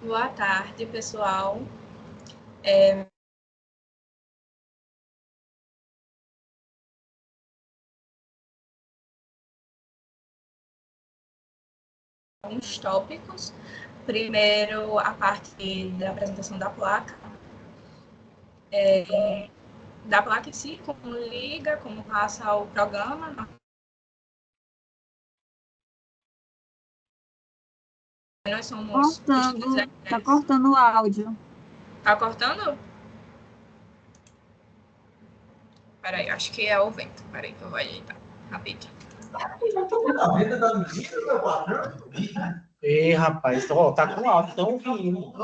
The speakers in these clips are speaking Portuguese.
Boa tarde, pessoal. Alguns tópicos. Primeiro, a parte da apresentação da placa em si, como liga, como passa o programa. Nós somos estudantes. Tá cortando o áudio. Tá cortando? Peraí, acho que é o vento. Peraí que eu vou ajeitar rapidinho. Ei, rapaz, ó, tá com áudio, estão ouvindo.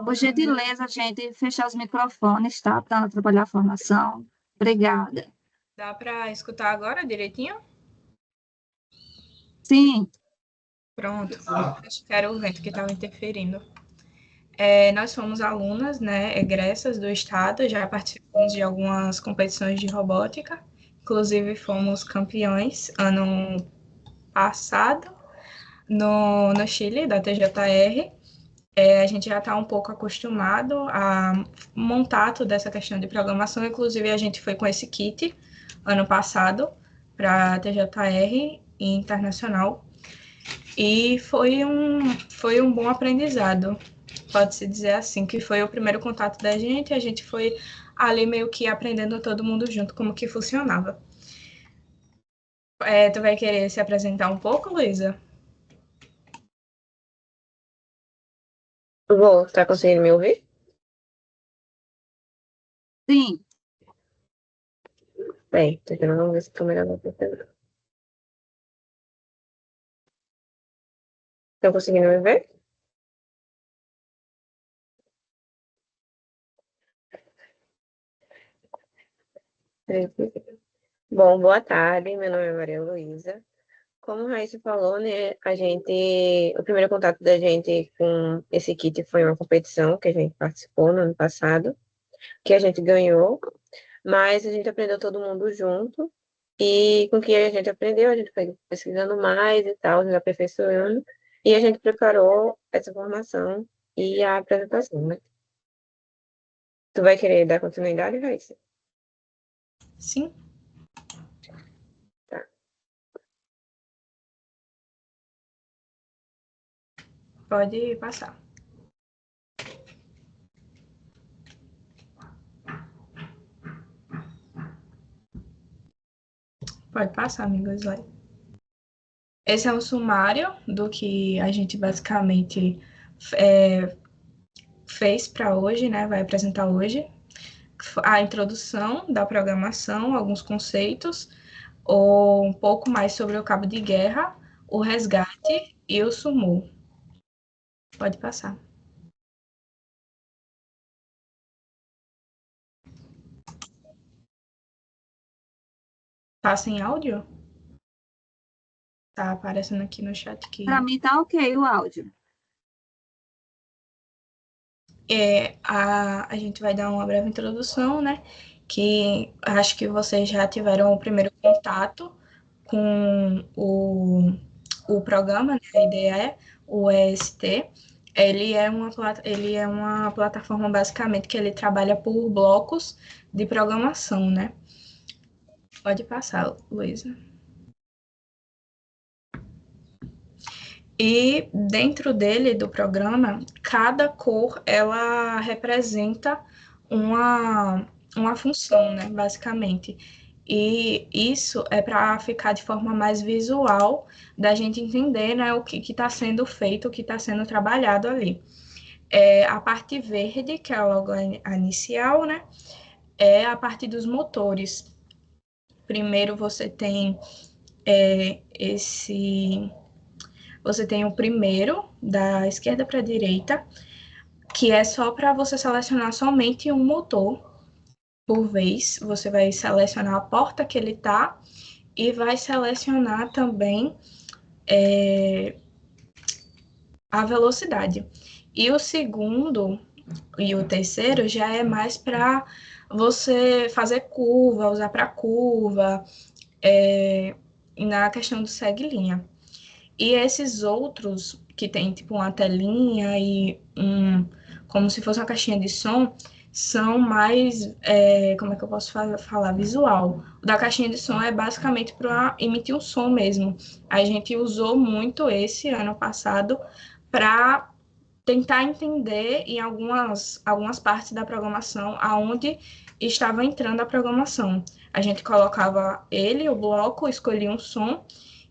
Por gentileza, gente, fechar os microfones, tá? Para não atrapalhar a formação. Obrigada. Dá para escutar agora direitinho? Sim, Pronto. Acho que era o vento que estava interferindo. Nós fomos alunas, né, egressas do estado, já participamos de algumas competições de robótica, inclusive fomos campeões ano passado no Chile, da TJR. A gente já está um pouco acostumado a montar toda essa questão de programação, inclusive a gente foi com esse kit ano passado para a TJR internacional, e foi um bom aprendizado, pode-se dizer assim, que foi o primeiro contato da gente, a gente foi ali meio que aprendendo todo mundo junto como que funcionava. Tu vai querer se apresentar um pouco, Luísa? Vou, tá conseguindo me ouvir? sim. Bem, tô tentando ver se a câmera vai funcionar. Estão conseguindo me ver? Bom, boa tarde, meu nome é Maria Luísa. Como a Raíssa falou, né, o primeiro contato da gente com esse kit foi uma competição que a gente participou no ano passado, que a gente ganhou, mas a gente aprendeu todo mundo junto, e com o que a gente aprendeu, a gente foi pesquisando mais e tal, nos aperfeiçoando, e a gente preparou essa formação e a apresentação, né? Tu vai querer dar continuidade, Raíssa? Sim. Tá. Pode passar. Pode passar, amigo Slay. Esse é um sumário do que a gente basicamente fez para hoje, né? Vai apresentar hoje. A introdução da programação, alguns conceitos, ou um pouco mais sobre o cabo de guerra, o resgate e o sumo. Pode passar. Passa em áudio? Tá aparecendo aqui no chat que Para mim tá ok o áudio. a gente vai dar uma breve introdução, né? Que acho que vocês já tiveram o primeiro contato com o programa, né? A ideia é o EST. Ele é uma plataforma, basicamente, que ele trabalha por blocos de programação, né? Pode passar, Luísa. E dentro dele, do programa, cada cor, ela representa uma função, né, basicamente. E isso é para ficar de forma mais visual, da gente entender, né, o que está sendo feito, o que está sendo trabalhado ali. A parte verde, que é a logo inicial, né, é a parte dos motores. Primeiro você tem você tem o primeiro, da esquerda para a direita, que é só para você selecionar somente um motor por vez. Você vai selecionar a porta que ele está e vai selecionar também a velocidade. E o segundo e o terceiro já é mais para você fazer curva, usar para curva, na questão do segue linha. E esses outros, que tem tipo uma telinha e como se fosse uma caixinha de som, são mais, como é que eu posso falar, visual. O da caixinha de som é basicamente para emitir um som mesmo. A gente usou muito esse ano passado para tentar entender em algumas partes da programação aonde estava entrando a programação. A gente colocava o bloco, escolhia um som,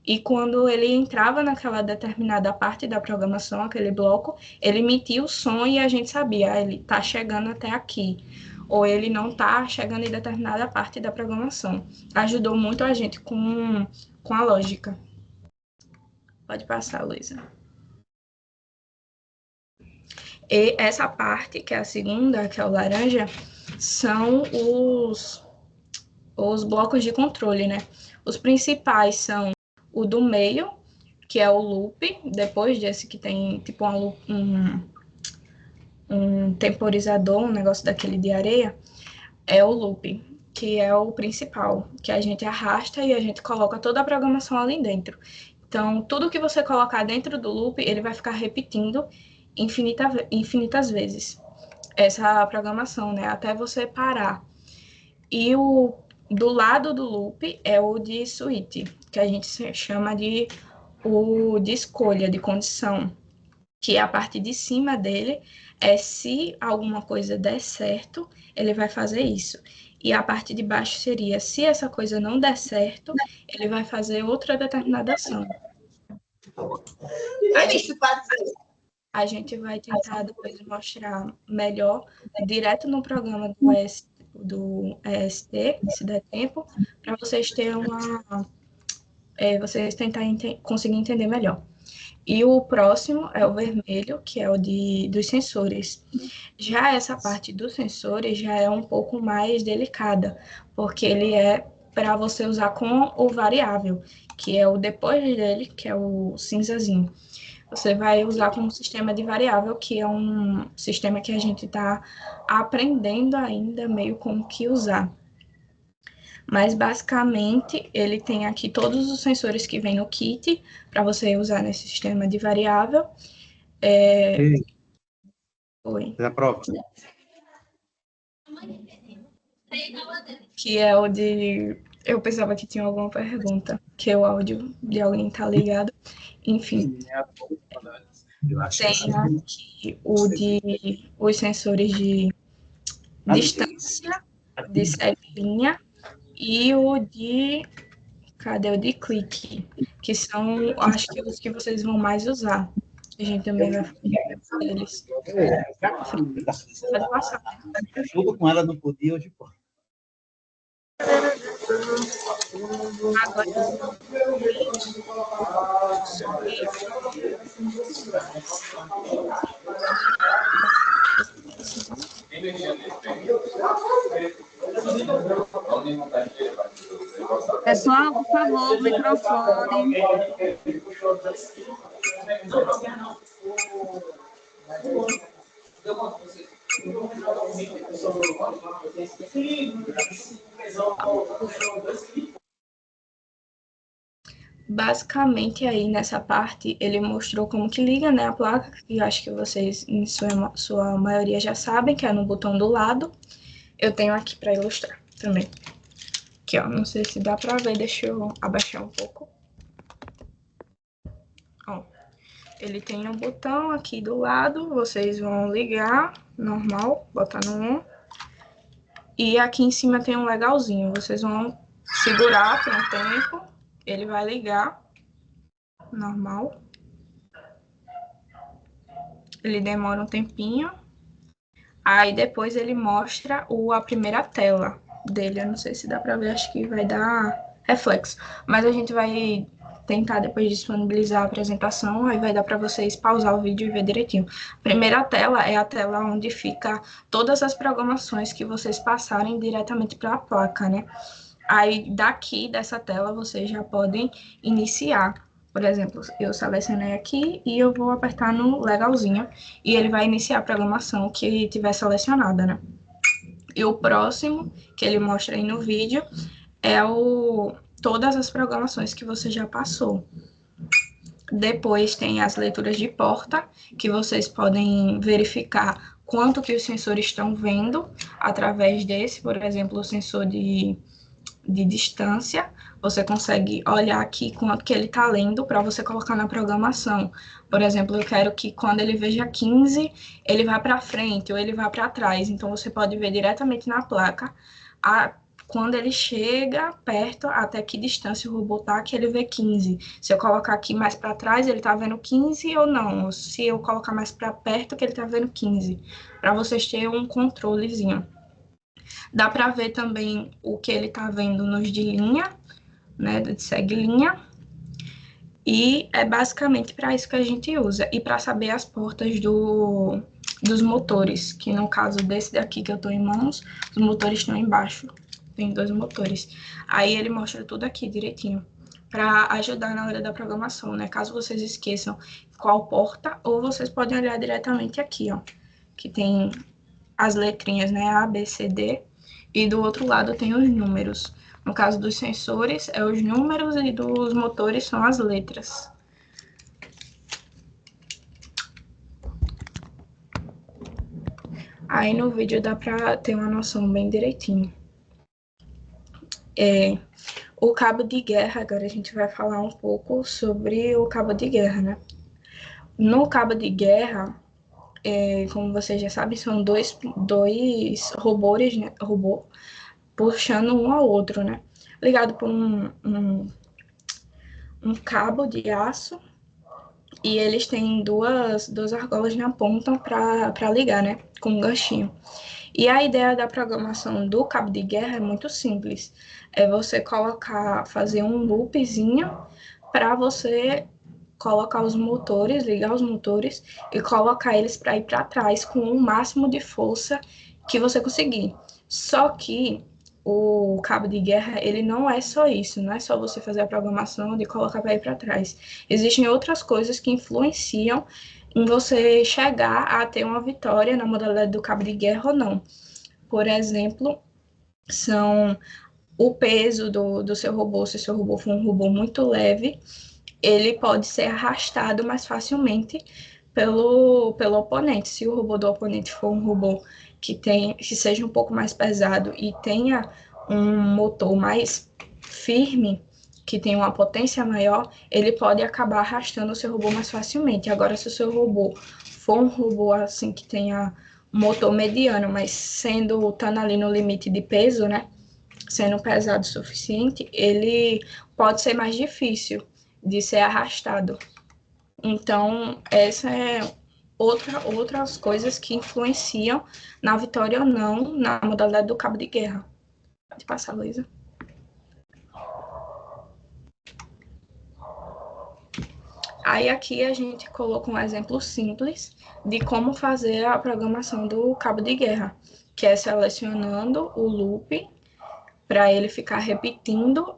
e quando ele entrava naquela determinada parte da programação, aquele bloco, ele emitia o som e a gente sabia, ele está chegando até aqui, ou ele não está chegando em determinada parte da programação. Ajudou muito a gente com a lógica. Pode passar, Luísa. E essa parte, que é a segunda, que é o laranja, são os blocos de controle, né? Os principais são o do meio, que é o loop, depois desse que tem tipo um temporizador, um negócio daquele de areia, é o loop, que é o principal, que a gente arrasta e a gente coloca toda a programação ali dentro. Então, tudo que você colocar dentro do loop, ele vai ficar repetindo infinitas vezes essa programação, né? Até você parar. E o do lado do loop é o de switch, que a gente chama de o de escolha, de condição, que a parte de cima dele é se alguma coisa der certo, ele vai fazer isso. E a parte de baixo seria, se essa coisa não der certo, ele vai fazer outra determinada ação. A gente vai tentar depois mostrar melhor direto no programa do EST, se der tempo, para vocês terem vocês tentarem conseguir entender melhor. E o próximo é o vermelho, que é o dos sensores. Já essa parte dos sensores já é um pouco mais delicada, porque ele é para você usar com o variável, que é o depois dele, que é o cinzazinho. Você vai usar como sistema de variável, que é um sistema que a gente está aprendendo ainda meio como que usar. Mas, basicamente, ele tem aqui todos os sensores que vem no kit, para você usar nesse sistema de variável. Oi. Da prova. Que é o de... Eu pensava que tinha alguma pergunta, que o áudio de alguém tá ligado. Enfim. Tem aqui os sensores de distância, de setinha, e o de... Cadê o de clique? Que são, acho que os que vocês vão mais usar. A gente também vai falar deles. Pode passar. Tudo com ela não podia, hoje pode. Agora, Pessoal, por favor, microfone. basicamente, aí nessa parte, ele mostrou como que liga, né, a placa, que eu acho que vocês, em sua maioria, já sabem, que é no botão do lado. Eu tenho aqui para ilustrar também. Aqui, ó, não sei se dá para ver, deixa eu abaixar um pouco. Ó, ele tem um botão aqui do lado, vocês vão ligar, normal, botar no on. E aqui em cima tem um legalzinho, vocês vão segurar por um tempo, ele vai ligar, normal. Ele demora um tempinho. Aí depois ele mostra a primeira tela dele, eu não sei se dá para ver, acho que vai dar reflexo. Mas a gente vai tentar depois disponibilizar a apresentação, aí vai dar para vocês pausar o vídeo e ver direitinho. A primeira tela é a tela onde fica todas as programações que vocês passarem diretamente para a placa, né? Aí daqui dessa tela vocês já podem iniciar. Por exemplo, eu selecionei aqui e eu vou apertar no legalzinho e ele vai iniciar a programação que tiver selecionada, né? E o próximo, que ele mostra aí no vídeo, é todas as programações que você já passou. Depois tem as leituras de porta, que vocês podem verificar quanto que os sensores estão vendo através desse, por exemplo, o sensor de distância, você consegue olhar aqui quanto que ele está lendo para você colocar na programação. Por exemplo, eu quero que quando ele veja 15, ele vá para frente ou ele vá para trás. Então, você pode ver diretamente na placa quando ele chega perto, até que distância o robô está, que ele vê 15. Se eu colocar aqui mais para trás, ele está vendo 15 ou não. Ou se eu colocar mais para perto, que ele está vendo 15. Para vocês terem um controlezinho. Dá para ver também o que ele está vendo nos de linha, né, de segue linha. E é basicamente para isso que a gente usa. E para saber as portas dos motores, que no caso desse daqui que eu estou em mãos, os motores estão embaixo. Tem 2 motores. Aí ele mostra tudo aqui direitinho, para ajudar na hora da programação, né? Caso vocês esqueçam qual porta, ou vocês podem olhar diretamente aqui, ó, que tem as letrinhas, né? A, B, C, D. E do outro lado tem os números. No caso dos sensores, é os números e dos motores são as letras. Aí no vídeo dá para ter uma noção bem direitinho. O cabo de guerra, agora a gente vai falar um pouco sobre o cabo de guerra, né? No cabo de guerra, como vocês já sabem, são dois robôs, né? Robô puxando um ao outro, né? Ligado por um cabo de aço e eles têm duas argolas na ponta para ligar, né? Com um ganchinho. E a ideia da programação do cabo de guerra é muito simples. É você fazer um loopzinho para você colocar os motores, ligar os motores e colocar eles para ir para trás com o máximo de força que você conseguir. Só que o cabo de guerra, ele não é só isso, não é só você fazer a programação de colocar para ir para trás. Existem outras coisas que influenciam em você chegar a ter uma vitória na modalidade do cabo de guerra ou não. Por exemplo, são o peso do seu robô, se o seu robô for um robô muito leve, ele pode ser arrastado mais facilmente pelo oponente. Se o robô do oponente for um robô que seja um pouco mais pesado e tenha um motor mais firme, que tem uma potência maior, ele pode acabar arrastando o seu robô mais facilmente. Agora, se o seu robô for um robô assim que tenha um motor mediano, mas estando ali no limite de peso, né? Sendo pesado o suficiente, ele pode ser mais difícil de ser arrastado. Então, essa é outras coisas que influenciam na vitória ou não na modalidade do cabo de guerra. Pode passar, Luísa. Aí aqui a gente colocou um exemplo simples de como fazer a programação do cabo de guerra, que é selecionando o loop para ele ficar repetindo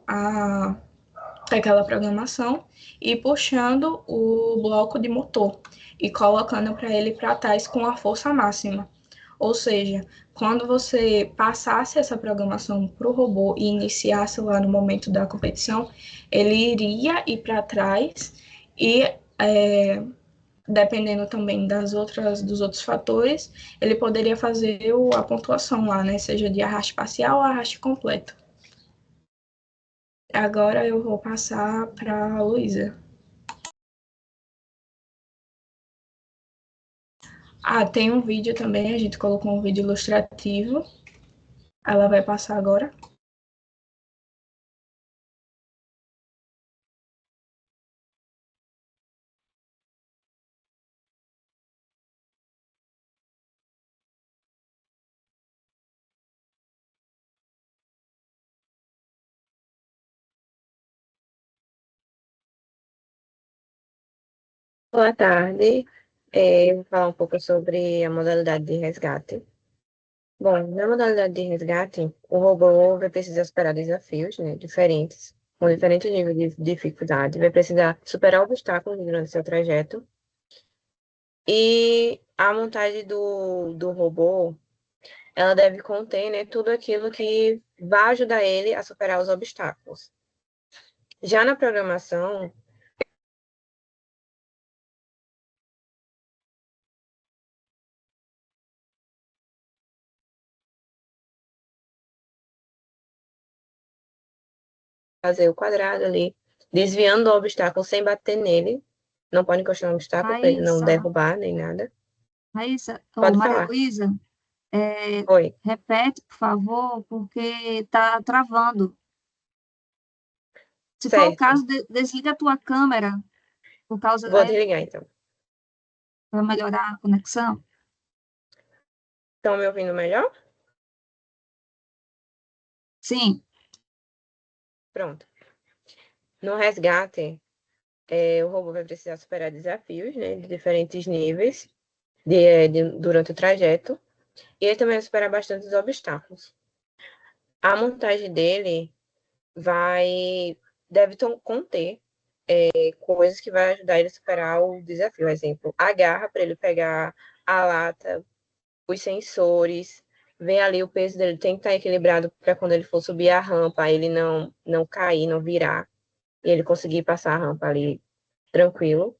aquela programação e puxando o bloco de motor e colocando para ele para trás com a força máxima. Ou seja, quando você passasse essa programação para o robô e iniciasse lá no momento da competição, ele iria ir para trás e, dependendo também dos outros fatores, ele poderia fazer a pontuação lá, né? Seja de arraste parcial ou arraste completo. Agora eu vou passar para a Luísa. Tem um vídeo também, a gente colocou um vídeo ilustrativo. Ela vai passar agora. Boa tarde. Eu vou falar um pouco sobre a modalidade de resgate. Bom, na modalidade de resgate, o robô vai precisar superar desafios, né, diferentes, com diferentes níveis de dificuldade, vai precisar superar obstáculos durante seu trajeto. E a montagem do robô, ela deve conter, né, tudo aquilo que vai ajudar ele a superar os obstáculos. Já na programação, fazer o quadrado ali, desviando o obstáculo sem bater nele. Não pode encostar no obstáculo para ele não Raíssa, derrubar nem nada. Raíssa, ou Pode Maria falar. Luísa, Oi. repete, por favor, porque está travando. Se for o Certo. caso, desliga a tua câmera, por causa, Vou desligar, então. para melhorar a conexão. Estão me ouvindo melhor? Sim, Pronto. No resgate, o robô vai precisar superar desafios, né, de diferentes níveis durante o trajeto. E ele também vai superar bastantes obstáculos. A montagem dele deve conter coisas que vai ajudar ele a superar o desafio. Por exemplo, a garra para ele pegar a lata, os sensores, ver ali o peso dele tem que estar equilibrado para quando ele for subir a rampa, ele não cair, não virar, e ele conseguir passar a rampa ali tranquilo.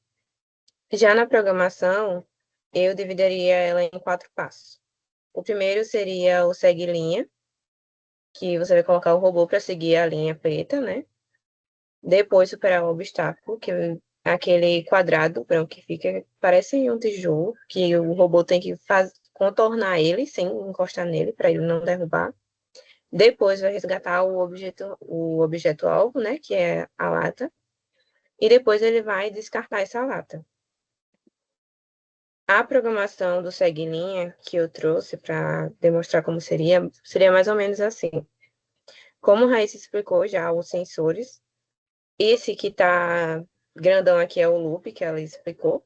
Já na programação, eu dividiria ela em 4 passos. O primeiro seria o segue linha, que você vai colocar o robô para seguir a linha preta, né? Depois superar o obstáculo, que é aquele quadrado branco que fica, parece um tijolo, que o robô tem que contornar ele sem encostar nele, para ele não derrubar. Depois vai resgatar o objeto alvo, né? Que é a lata. E depois ele vai descartar essa lata. A programação do segue linha que eu trouxe para demonstrar como seria mais ou menos assim. Como a Raíssa explicou já, os sensores. Esse que está grandão aqui é o loop, que ela explicou.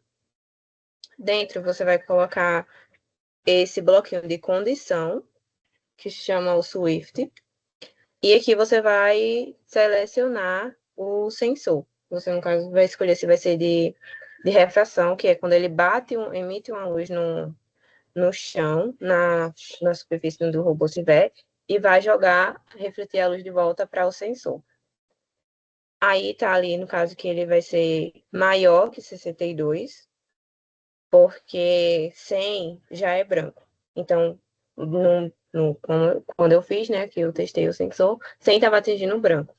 Dentro você vai colocar esse bloquinho de condição, que se chama o Swift. E aqui você vai selecionar o sensor. Você, no caso, vai escolher se vai ser de refração, que é quando ele emite uma luz no chão, na superfície onde o robô estiver, e vai refletir a luz de volta para o sensor. Aí tá ali, no caso, que ele vai ser maior que 62, porque 100 já é branco. Então, quando eu fiz, né, que eu testei o sensor, 100 estava atingindo o branco.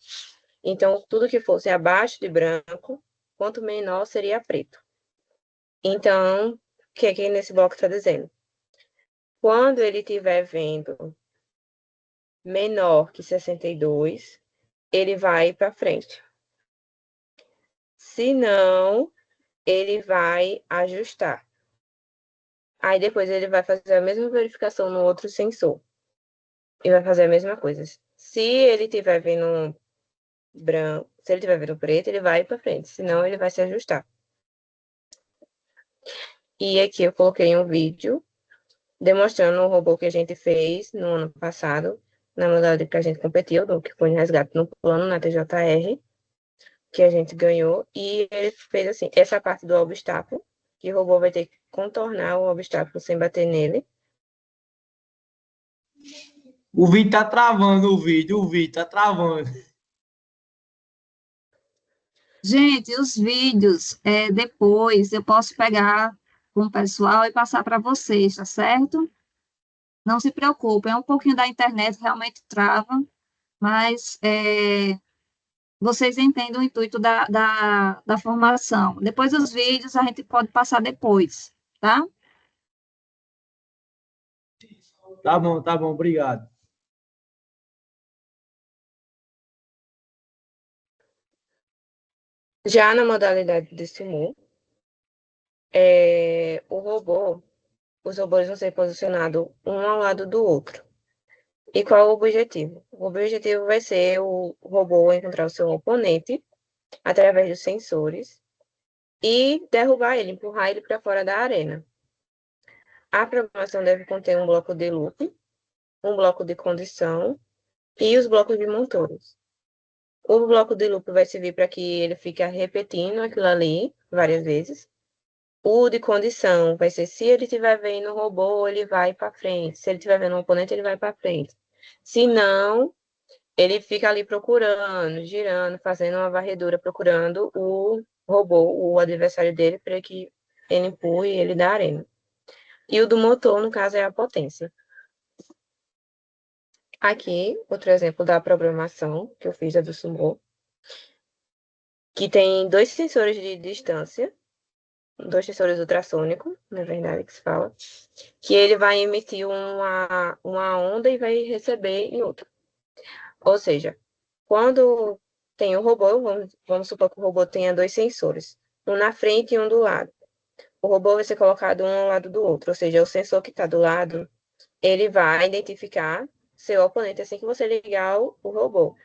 Então, tudo que fosse abaixo de branco, quanto menor seria preto. Então, o que aqui nesse bloco está dizendo? Quando ele estiver vendo menor que 62, ele vai para frente. Se não, ele vai ajustar. Aí depois ele vai fazer a mesma verificação no outro sensor. E vai fazer a mesma coisa. Se ele estiver vendo branco, se ele estiver vendo preto, ele vai para frente. Senão, ele vai se ajustar. E aqui eu coloquei um vídeo demonstrando o robô que a gente fez no ano passado, na modalidade que a gente competiu, que foi no resgate no plano, na TJR, que a gente ganhou. E ele fez assim, essa parte do obstáculo, que o robô vai ter que contornar o obstáculo sem bater nele. O vídeo tá travando, o vídeo tá travando. gente, os vídeos, depois eu posso pegar com o pessoal e passar para vocês, tá certo? Não se preocupem, é um pouquinho da internet, realmente trava, mas vocês entendem o intuito da formação. Depois os vídeos a gente pode passar depois, tá? Tá bom, obrigado. Já na modalidade de sumo, os robôs vão ser posicionados um ao lado do outro. E qual é o objetivo? O objetivo vai ser o robô encontrar o seu oponente através dos sensores e derrubar ele, empurrar ele para fora da arena. A programação deve conter um bloco de loop, um bloco de condição e os blocos de motores. O bloco de loop vai servir para que ele fique repetindo aquilo ali várias vezes. O de condição vai ser se ele estiver vendo o robô, ele vai para frente. Se ele estiver vendo um oponente, ele vai para frente. Se não, ele fica ali procurando, girando, fazendo uma varredura, procurando o robô, o adversário dele, para que ele empurre ele da arena. E o do motor, no caso, é a potência. Aqui, outro exemplo da programação que eu fiz da do Sumo. que tem 2 sensores de distância, 2 sensores ultrassônicos, na verdade, que se fala, que ele vai emitir uma onda e vai receber em outra. Ou seja, quando tem um robô, vamos supor que o robô tenha 2 sensores, um na frente e um do lado. O robô vai ser colocado um ao lado do outro, ou seja, o sensor que está do lado, ele vai identificar seu oponente assim que você ligar o robô.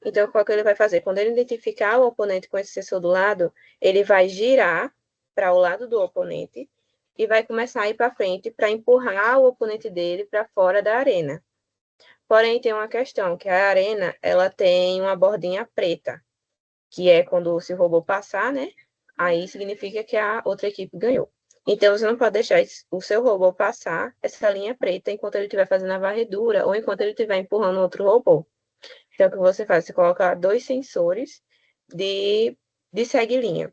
Então, qual que ele vai fazer? Quando ele identificar o oponente com esse sensor do lado, ele vai girar para o lado do oponente e vai começar a ir para frente para empurrar o oponente dele para fora da arena. Porém, tem uma questão, que a arena, ela tem uma bordinha preta, que é quando se o robô passar, né? Aí significa que a outra equipe ganhou. Então, você não pode deixar o seu robô passar essa linha preta enquanto ele estiver fazendo a varredura ou enquanto ele estiver empurrando outro robô. Então, o que você faz? Você coloca 2 sensores de segue-linha.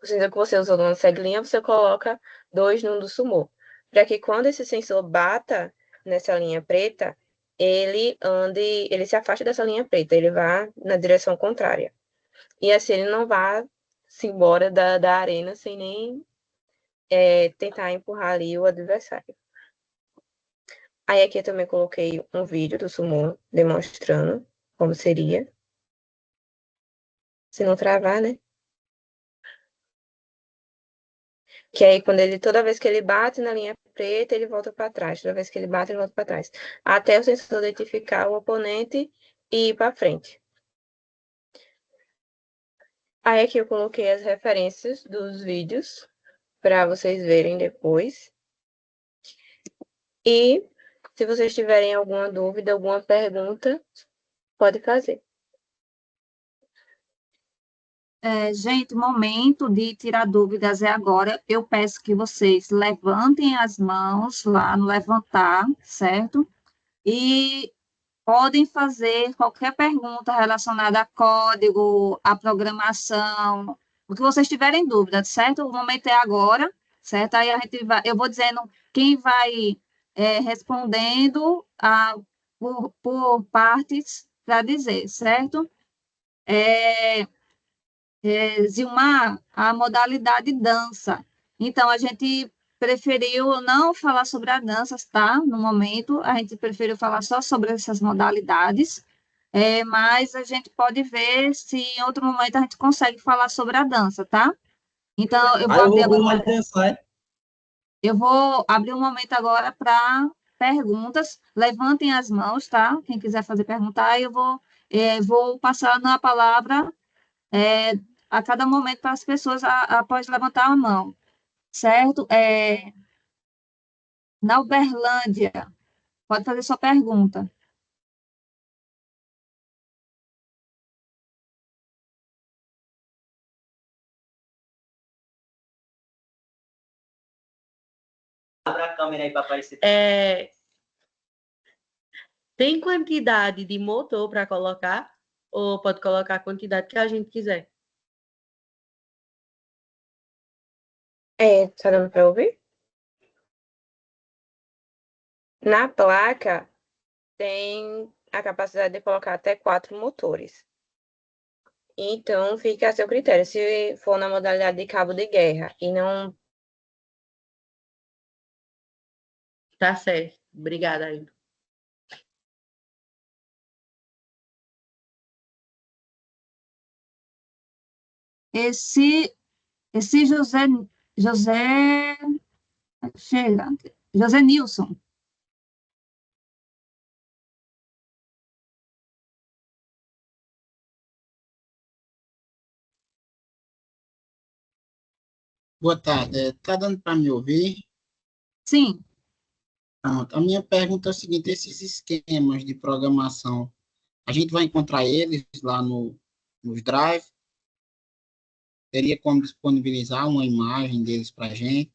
O sensor que você usou no segue-linha, você coloca 2 no do sumô. Para que quando esse sensor bata nessa linha preta, ele se afaste dessa linha preta, ele vá na direção contrária. E assim ele não vá se embora da arena sem nem tentar empurrar ali o adversário. Aí aqui eu também coloquei um vídeo do Summon demonstrando como seria. Se não travar, né? Que aí toda vez que ele bate na linha preta, ele volta para trás. Toda vez que ele bate, ele volta para trás. Até o sensor identificar o oponente e ir para frente. Aí aqui eu coloquei as referências dos vídeos para vocês verem depois. E se vocês tiverem alguma dúvida, alguma pergunta, pode fazer. Gente, o momento de tirar dúvidas é agora. Eu peço que vocês levantem as mãos lá no levantar, certo? E podem fazer qualquer pergunta relacionada a código, a programação, o que vocês tiverem dúvida, certo? O momento é agora, certo? Aí eu vou dizendo quem vai respondendo por partes para dizer, certo? Zilmar, a modalidade dança. Então, a gente preferiu não falar sobre a dança, tá? No momento, a gente preferiu falar só sobre essas modalidades, mas a gente pode ver se em outro momento a gente consegue falar sobre a dança, tá? Então, Aí eu vou mais dançar, é? eu vou abrir um momento agora para perguntas. Levantem as mãos, tá? Quem quiser fazer perguntar, vou passar a palavra é, a cada momento para as pessoas após levantar a mão, certo? Na Uberlândia, pode fazer sua pergunta. Abre a câmera aí para aparecer. Tem quantidade de motor para colocar? Ou pode colocar a quantidade que a gente quiser? Tá dando para ouvir? Na placa, tem a capacidade de colocar até 4 motores. Então, fica a seu critério. Se for na modalidade de cabo de guerra e não... Tá certo. Obrigada, Ailton. Esse José Nilson. Boa tarde. Está dando para me ouvir? Sim. Pronto. A minha pergunta é o seguinte: esses esquemas de programação, a gente vai encontrar eles lá nos Drive? Teria como disponibilizar uma imagem deles para a gente?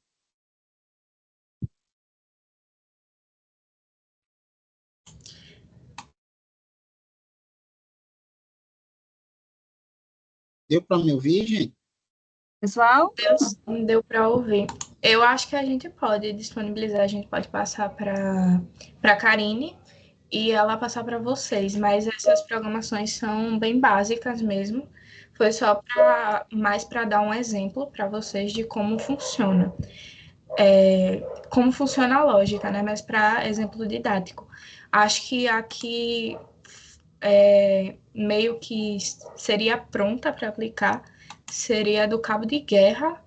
Deu para me ouvir, gente? Pessoal? Deu para ouvir. Eu acho que a gente pode disponibilizar, a gente pode passar para a Karine e ela passar para vocês, mas essas programações são bem básicas mesmo. Foi só mais para dar um exemplo para vocês de como funciona. Como funciona a lógica, né? Mas para exemplo didático. Acho que aqui meio que seria pronta para aplicar seria a do cabo de guerra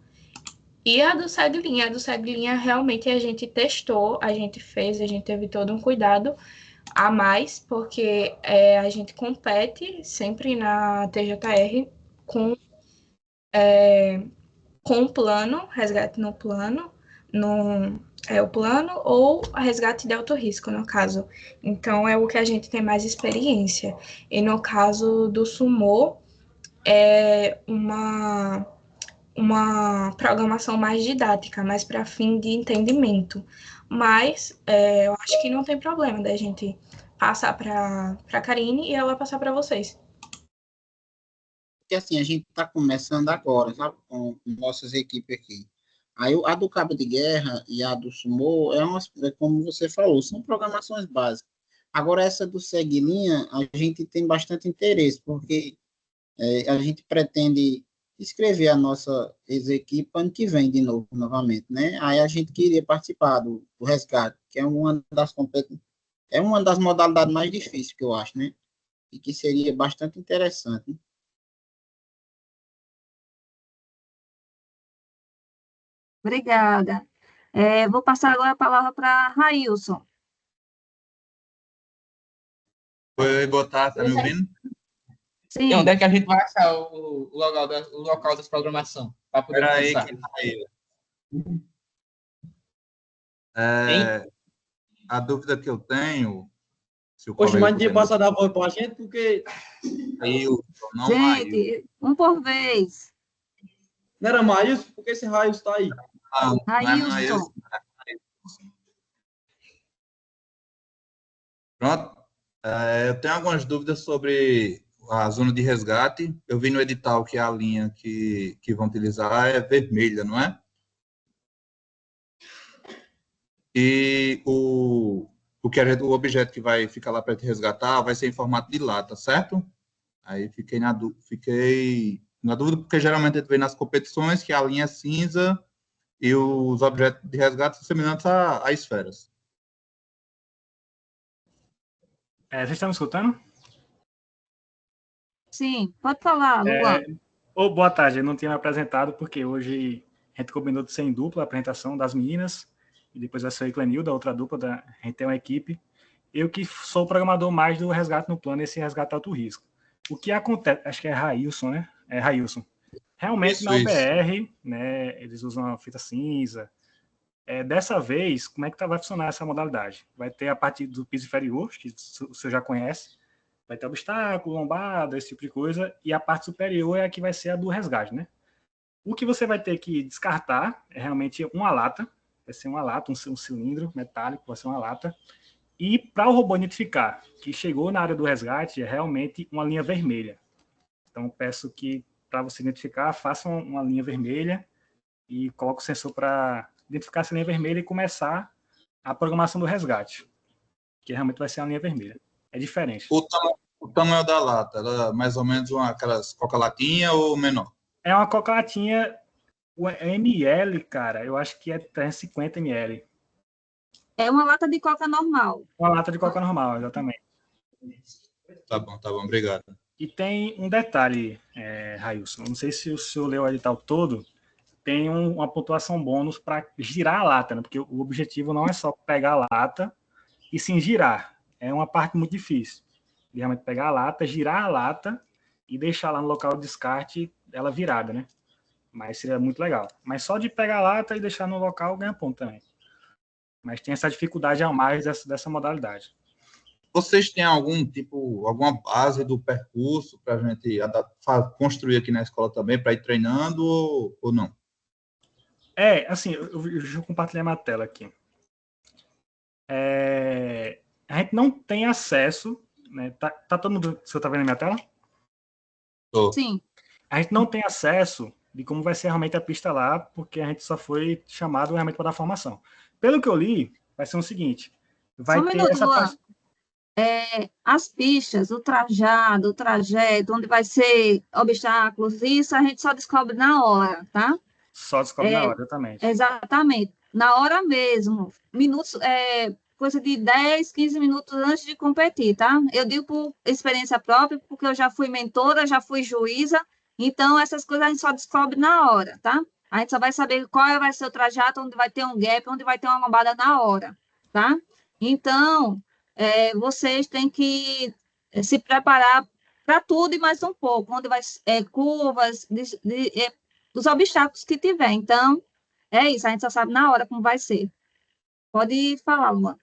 e a do segue-linha. A do segue-linha realmente a gente testou, a gente fez, a gente teve todo um cuidado a mais, porque a gente compete sempre na TJR com, com o plano, resgate no plano, o plano ou resgate de alto risco, no caso. Então, é o que a gente tem mais experiência. E no caso do Sumô, é uma programação mais didática, mais para fim de entendimento. Mas eu acho que não tem problema da gente passar para a Karine e ela passar para vocês. Porque assim, a gente está começando agora, sabe, com nossas equipes aqui. Aí a do cabo de guerra e a do sumô como você falou, são programações básicas. Agora essa do segue-linha, a gente tem bastante interesse, porque a gente pretende escrever a nossa ex-equipe ano que vem de novo, novamente, né? Aí a gente queria participar do resgate, que é uma das modalidades mais difíceis que eu acho, né? E que seria bastante interessante. Obrigada. Vou passar agora a palavra para Railson. Oi, boa tarde, tá me ouvindo? E onde Sim, é que a gente vai achar o local dessa programação? Para poder Espera aí começar. que saiu. Hein? A dúvida que eu tenho, se o Poxa, colega mas não tinha puder me passado a voz para a gente, porque saiu, não Maíl. gente, um por vez. não era Maílson, porque esse raio está aí. Não é Maíl. Railson, Pronto. Eu tenho algumas dúvidas sobre a zona de resgate. Eu vi no edital que a linha que vão utilizar é vermelha, não é? E o objeto que vai ficar lá para te resgatar vai ser em formato de lata, certo? Aí fiquei na dúvida, porque geralmente a gente vê nas competições que a linha é cinza e os objetos de resgate são semelhantes a esferas. Vocês estão me escutando? sim, pode falar, Luan. Boa tarde, eu não tinha me apresentado porque hoje a gente combinou de ser em dupla a apresentação das meninas e depois vai ser o Iclenil, da outra dupla, a gente tem uma equipe. Eu que sou o programador mais do resgate no plano, esse resgate alto risco. O que acontece, acho que é Railson, né? É Railson. Realmente Isso, na UBR, né, eles usam a fita cinza. Dessa vez, como é que vai funcionar essa modalidade? Vai ter a parte do piso inferior, que você já conhece, vai ter obstáculo, lombada, esse tipo de coisa, e a parte superior é a que vai ser a do resgate, né? O que você vai ter que descartar é realmente uma lata, vai ser uma lata, um cilindro metálico, vai ser uma lata, e para o robô identificar que chegou na área do resgate, é realmente uma linha vermelha. Então, peço que, para você identificar, faça uma linha vermelha e coloque o sensor para identificar essa linha vermelha e começar a programação do resgate, que realmente vai ser uma linha vermelha. É diferente. O tamanho da lata, ela é mais ou menos aquelas coca-latinha ou menor? É uma coca-latinha, o ml, cara, eu acho que é 350 ml. É uma lata de coca normal. Uma lata de coca normal, exatamente. Tá bom, obrigado. E tem um detalhe, Railson, não sei se o senhor leu o edital todo, tem uma pontuação bônus para girar a lata, né? Porque o objetivo não é só pegar a lata e sim girar. É uma parte muito difícil. Realmente pegar a lata, girar a lata e deixar lá no local de descarte ela virada, né? Mas seria muito legal. Mas só de pegar a lata e deixar no local ganha ponto também. Mas tem essa dificuldade a mais dessa modalidade. Vocês têm alguma base do percurso para a gente construir aqui na escola também, para ir treinando ou não? Assim, deixa eu compartilhar minha tela aqui. A gente não tem acesso, né? Tá todo mundo, você está vendo a minha tela? Tô. Sim. A gente não tem acesso de como vai ser realmente a pista lá, porque a gente só foi chamado realmente para dar formação. Pelo que eu li, vai ser o seguinte, vai Só um ter minuto, essa Luan. parte... as pistas, o trajado, o trajeto, onde vai ser obstáculos, isso a gente só descobre na hora, tá? Só descobre na hora, exatamente. Exatamente, na hora mesmo, minutos, coisa de 10, 15 minutos antes de competir, tá? Eu digo por experiência própria, porque eu já fui mentora, já fui juíza, então essas coisas a gente só descobre na hora, tá? A gente só vai saber qual vai ser o trajeto, onde vai ter um gap, onde vai ter uma lombada na hora, tá? Então, vocês têm que se preparar para tudo e mais um pouco, onde vai curvas, os obstáculos que tiver. Então, é isso, a gente só sabe na hora como vai ser. Pode falar, Luan.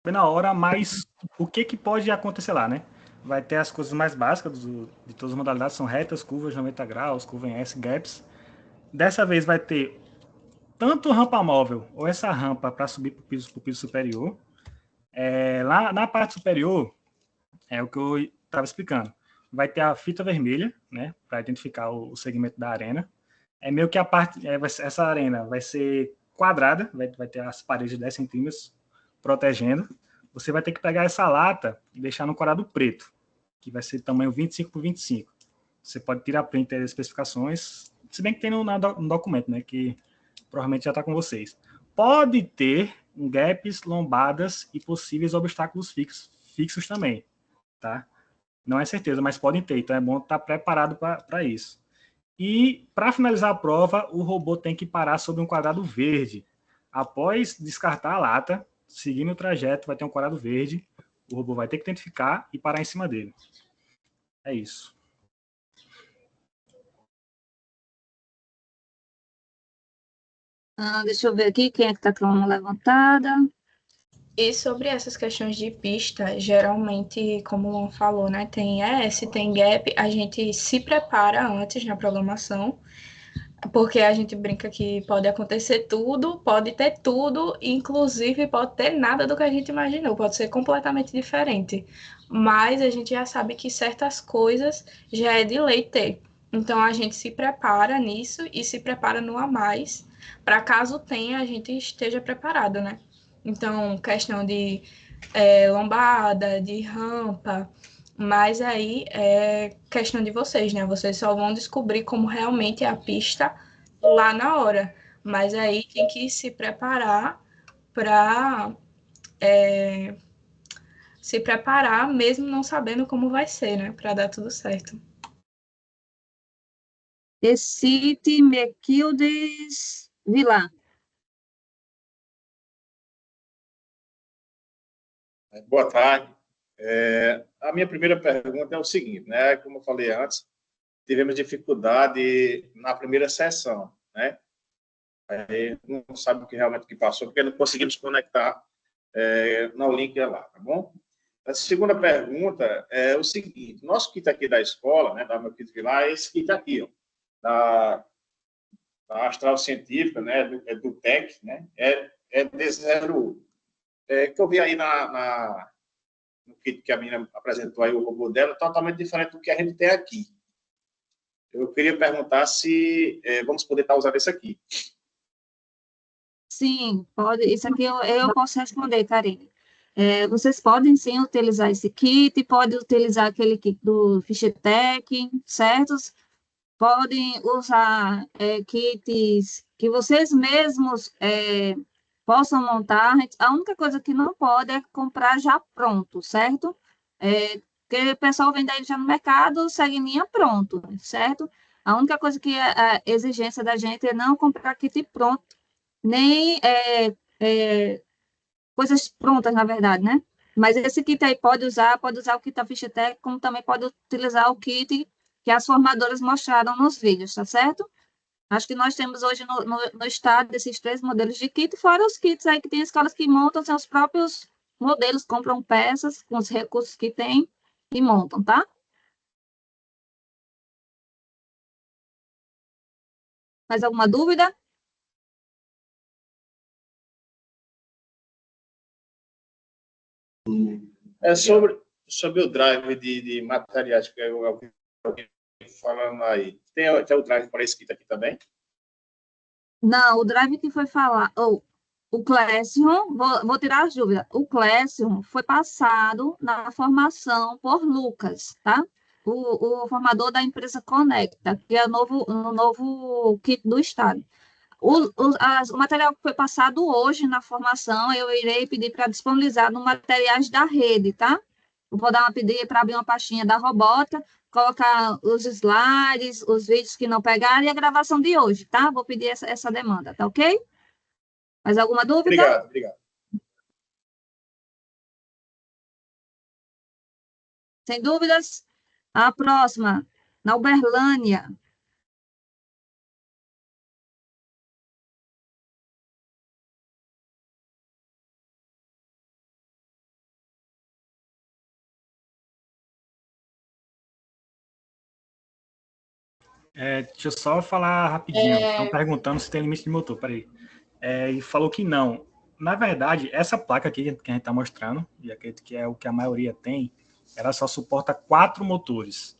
Na hora, mas o que pode acontecer lá, né? Vai ter as coisas mais básicas de todas as modalidades, são retas, curvas, 90 graus, curva em S, gaps. Dessa vez vai ter tanto rampa móvel ou essa rampa para subir para o piso superior. Lá na parte superior, é o que eu estava explicando. Vai ter a fita vermelha, né, para identificar o segmento da arena. É meio que a parte, essa arena vai ser quadrada, vai ter as paredes de 10 centímetros protegendo. Você vai ter que pegar essa lata e deixar no quadrado preto, que vai ser tamanho 25 por 25. Você pode tirar print das especificações, se bem que tem no documento, né, que provavelmente já está com vocês. Pode ter gaps, lombadas e possíveis obstáculos fixos também, tá? Não é certeza, mas podem ter, então é bom estar preparado para isso. E, para finalizar a prova, o robô tem que parar sobre um quadrado verde. Após descartar a lata, seguindo o trajeto, vai ter um quadrado verde, o robô vai ter que identificar e parar em cima dele. É isso. Deixa eu ver aqui quem é que está com a mão levantada. E sobre essas questões de pista, geralmente, como o Luan falou, né, tem ES, tem gap, a gente se prepara antes na programação, porque a gente brinca que pode acontecer tudo, pode ter tudo, inclusive pode ter nada do que a gente imaginou, pode ser completamente diferente. Mas a gente já sabe que certas coisas já é de lei ter. Então a gente se prepara nisso e se prepara no a mais, para caso tenha, a gente esteja preparado, né? Então, questão de lombada, de rampa, mas aí é questão de vocês, né? Vocês só vão descobrir como realmente é a pista lá na hora. Mas aí tem que se preparar para se preparar, mesmo não sabendo como vai ser, né? Para dar tudo certo. Excite Mequildes Vilar. Boa tarde. A minha primeira pergunta é o seguinte, né? Como eu falei antes, tivemos dificuldade na primeira sessão, né? Aí não sabe o que realmente que passou, porque não conseguimos conectar no link lá, tá bom? A segunda pergunta é o seguinte: nosso kit aqui da escola, né, da meu kit Vilar, é esse kit aqui, ó, da Astral Científica, né, do TEC, né, é D01. Que eu vi aí no kit que a menina apresentou aí, o robô dela, totalmente diferente do que a gente tem aqui. Eu queria perguntar se vamos poder estar usando esse aqui. Sim, pode. Isso aqui eu posso responder, Karine. Vocês podem sim utilizar esse kit, pode utilizar aquele kit do Fischtech, certo? Podem usar kits que vocês mesmos possam montar. A única coisa que não pode é comprar já pronto, certo? Porque o pessoal vende aí já no mercado, segue linha pronto, certo? A única coisa que é a exigência da gente é não comprar kit pronto, nem coisas prontas, na verdade, né? Mas esse kit aí pode usar o kit da Fischtech, como também pode utilizar o kit que as formadoras mostraram nos vídeos, tá certo? Acho que nós temos hoje no estado esses 3 modelos de kit, fora os kits aí que tem escolas que montam seus próprios modelos, compram peças com os recursos que tem e montam, tá? Mais alguma dúvida? Sobre o drive de materiais que eu falando aí. Tem o drive para esse kit aqui também? Não, o drive que foi falar, O Clécio, vou tirar as dúvidas. O Clécio foi passado na formação por Lucas, tá? O formador da empresa Conecta, que é o novo kit do Estado. O material que foi passado hoje na formação, eu irei pedir para disponibilizar no materiais da rede, tá? Eu vou dar uma pedir para abrir uma pastinha da robótica, colocar os slides, os vídeos que não pegaram e a gravação de hoje, tá? Vou pedir essa demanda, tá ok? Mais alguma dúvida? Obrigado, obrigado. Sem dúvidas? A próxima, na Uberlândia. Deixa eu só falar rapidinho. Estão perguntando se tem limite de motor. Peraí. E falou que não. Na verdade, essa placa aqui que a gente está mostrando, e acredito que é o que a maioria tem, ela só suporta 4 motores.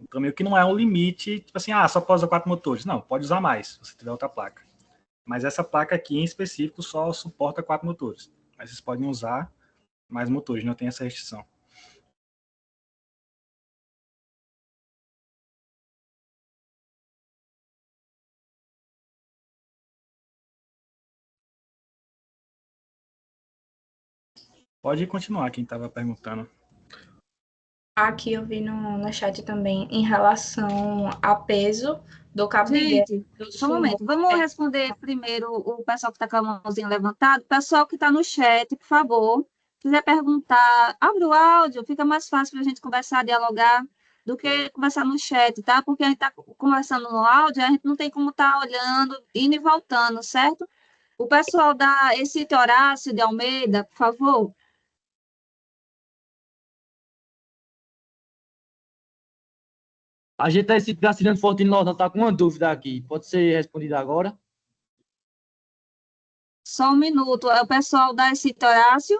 Então, meio que não é um limite, tipo assim, só pode usar 4 motores. Não, pode usar mais, se você tiver outra placa. Mas essa placa aqui, em específico, só suporta 4 motores. Mas vocês podem usar mais motores, não tem essa restrição. Pode continuar, quem estava perguntando. Aqui eu vi no chat também, em relação a peso do cabo de guerra. Gente, só um momento. Vamos responder primeiro o pessoal que está com a mãozinha levantada. O pessoal que está no chat, por favor, quiser perguntar, abre o áudio, fica mais fácil para a gente conversar, dialogar, do que conversar no chat, tá? Porque a gente está conversando no áudio, a gente não tem como estar olhando, indo e voltando, certo? O pessoal da Exite Horácio de Almeida, por favor. A gente está assinando forte em nós, não está com uma dúvida aqui. Pode ser respondida agora? Só um minuto. É o pessoal da Exite Horácio?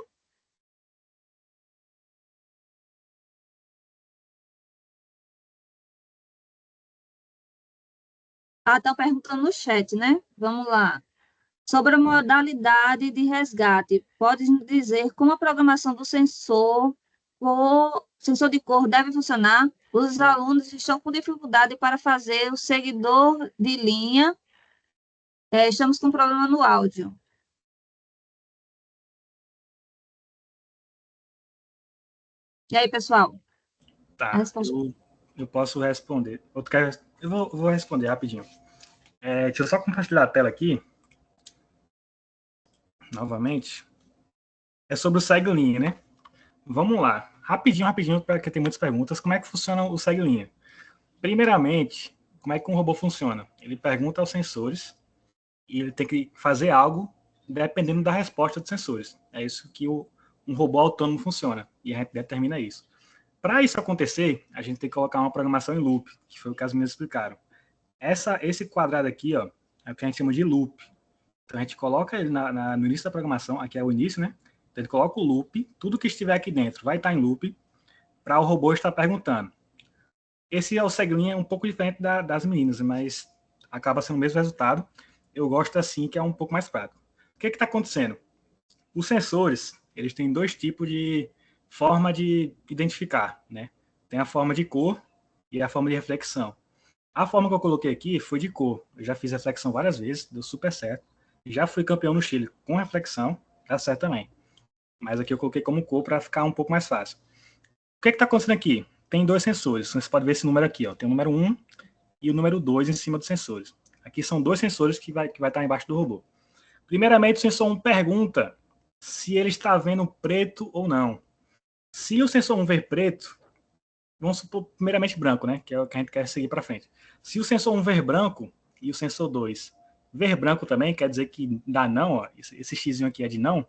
Estão perguntando no chat, né? Vamos lá. Sobre a modalidade de resgate, pode nos dizer como a programação do sensor de cor deve funcionar? Os alunos estão com dificuldade para fazer o seguidor de linha. Estamos com problema no áudio. E aí, pessoal? Tá, eu posso responder. Eu vou responder rapidinho. Deixa eu só compartilhar a tela aqui. Novamente. É sobre o segue-linha, né? Vamos lá. Rapidinho, porque tem muitas perguntas. Como é que funciona o segue-linha? Primeiramente, como é que um robô funciona? Ele pergunta aos sensores e ele tem que fazer algo dependendo da resposta dos sensores. É isso que um robô autônomo funciona. E a gente determina isso. Para isso acontecer, a gente tem que colocar uma programação em loop, que foi o que as meninas explicaram. Esse quadrado aqui, ó, é o que a gente chama de loop. Então, a gente coloca ele no início da programação, aqui é o início, né? Então, ele coloca o loop, tudo que estiver aqui dentro vai estar em loop, para o robô estar perguntando. Esse é o segue-linha um pouco diferente das meninas, mas acaba sendo o mesmo resultado. Eu gosto assim, que é um pouco mais prático. O que está acontecendo? Os sensores, eles têm 2 tipos de forma de identificar, né? Tem a forma de cor e a forma de reflexão. A forma que eu coloquei aqui foi de cor. Eu já fiz reflexão várias vezes, deu super certo. Já fui campeão no Chile com reflexão, dá certo também. Mas aqui eu coloquei como cor para ficar um pouco mais fácil. O que está acontecendo aqui? Tem 2 sensores. Você pode ver esse número aqui, ó. Tem o número 1 e o número 2 em cima dos sensores. Aqui são 2 sensores que vai estar embaixo do robô. Primeiramente, o sensor 1 pergunta se ele está vendo preto ou não. Se o sensor 1 ver preto, vamos supor primeiramente branco, né? Que é o que a gente quer seguir para frente. Se o sensor 1 ver branco e o sensor 2 ver branco também, quer dizer que dá não, ó, esse xizinho aqui é de não,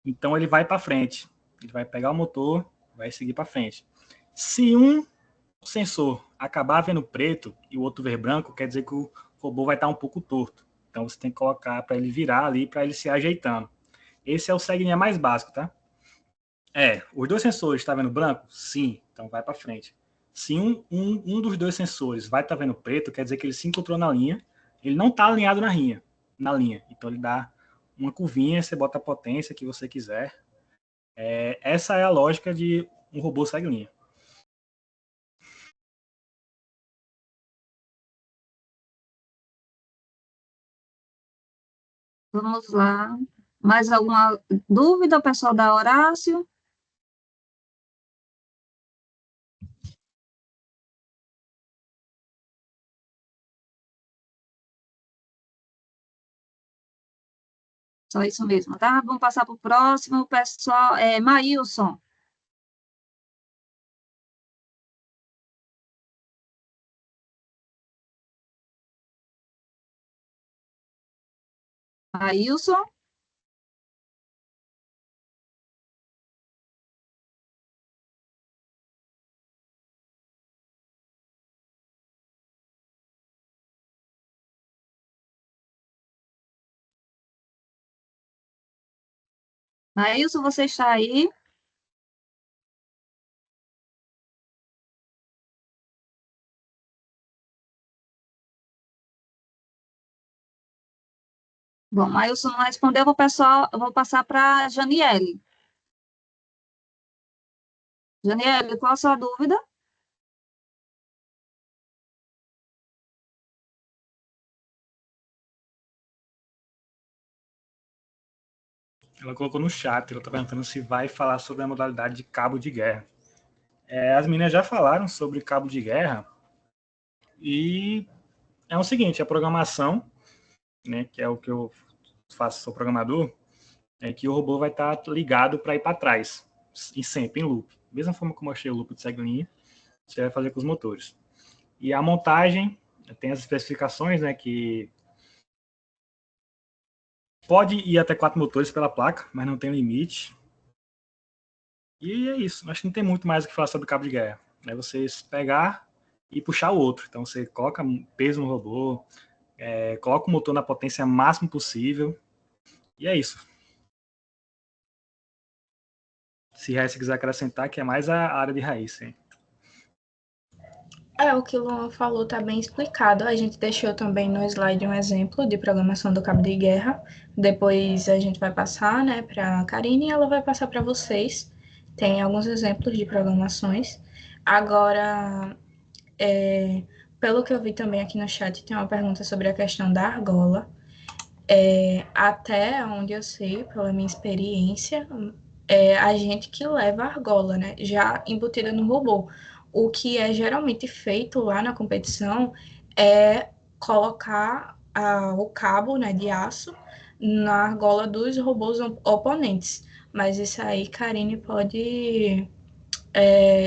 então ele vai para frente. Ele vai pegar o motor, vai seguir para frente. Se um sensor acabar vendo preto e o outro ver branco, quer dizer que o robô vai estar um pouco torto. Então você tem que colocar para ele virar ali, para ele se ajeitando. Esse é o segue-linha mais básico, tá? Os 2 sensores estão vendo branco? Sim, então vai para frente. Se um dos 2 sensores vai estar vendo preto, quer dizer que ele se encontrou na linha, ele não está alinhado na linha, então ele dá uma curvinha, você bota a potência que você quiser. Essa é a lógica de um robô segue-linha. Vamos lá. Mais alguma dúvida, pessoal da Horácio? Só isso mesmo, tá? Vamos passar para o próximo, pessoal. Maílson. Maílson. Maílson, você está aí? Bom, Maílson não respondeu, pessoal, eu vou passar para a Janiele. Janiele, qual a sua dúvida? Ela colocou no chat, ela está perguntando se vai falar sobre a modalidade de cabo de guerra. As meninas já falaram sobre cabo de guerra, e é o seguinte, a programação, né, que é o que eu faço, sou programador, é que o robô vai estar ligado para ir para trás, e sempre em loop. Mesma forma como eu achei o loop de segue-linha, você vai fazer com os motores. E a montagem, tem as especificações, né, que pode ir até 4 motores pela placa, mas não tem limite. E é isso. Acho que não tem muito mais o que falar sobre cabo de guerra. É você pegar e puxar o outro. Então você coloca peso no robô, coloca o motor na potência máxima possível. E é isso. Se Raíssa quiser acrescentar, que é mais a área de Raíssa, hein? O que o Luan falou está bem explicado. A gente deixou também no slide um exemplo de programação do cabo de guerra. Depois a gente vai passar, né, para a Karine e ela vai passar para vocês. Tem alguns exemplos de programações. Agora, pelo que eu vi também aqui no chat, tem uma pergunta sobre a questão da argola. Até onde eu sei, pela minha experiência, a gente que leva a argola, né, já embutida no robô. O que é geralmente feito lá na competição é colocar o cabo, né, de aço na argola dos robôs oponentes. Mas isso aí, Karine pode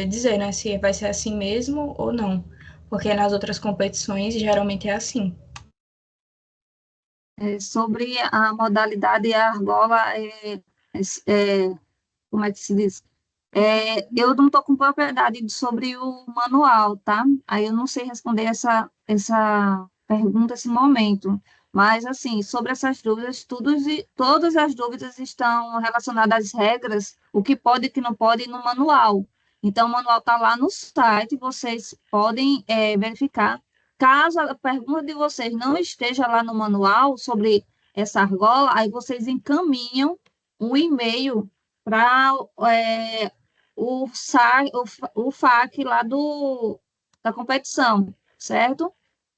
dizer, né, se vai ser assim mesmo ou não. Porque nas outras competições geralmente é assim. Sobre a modalidade e a argola, como é que se diz? Eu não estou com propriedade sobre o manual, tá? Aí eu não sei responder essa pergunta nesse momento. Mas, assim, sobre essas dúvidas, todas as dúvidas estão relacionadas às regras, o que pode e o que não pode no manual. Então, o manual está lá no site, vocês podem verificar. Caso a pergunta de vocês não esteja lá no manual sobre essa argola, aí vocês encaminham um e-mail para o FAQ lá da competição, certo?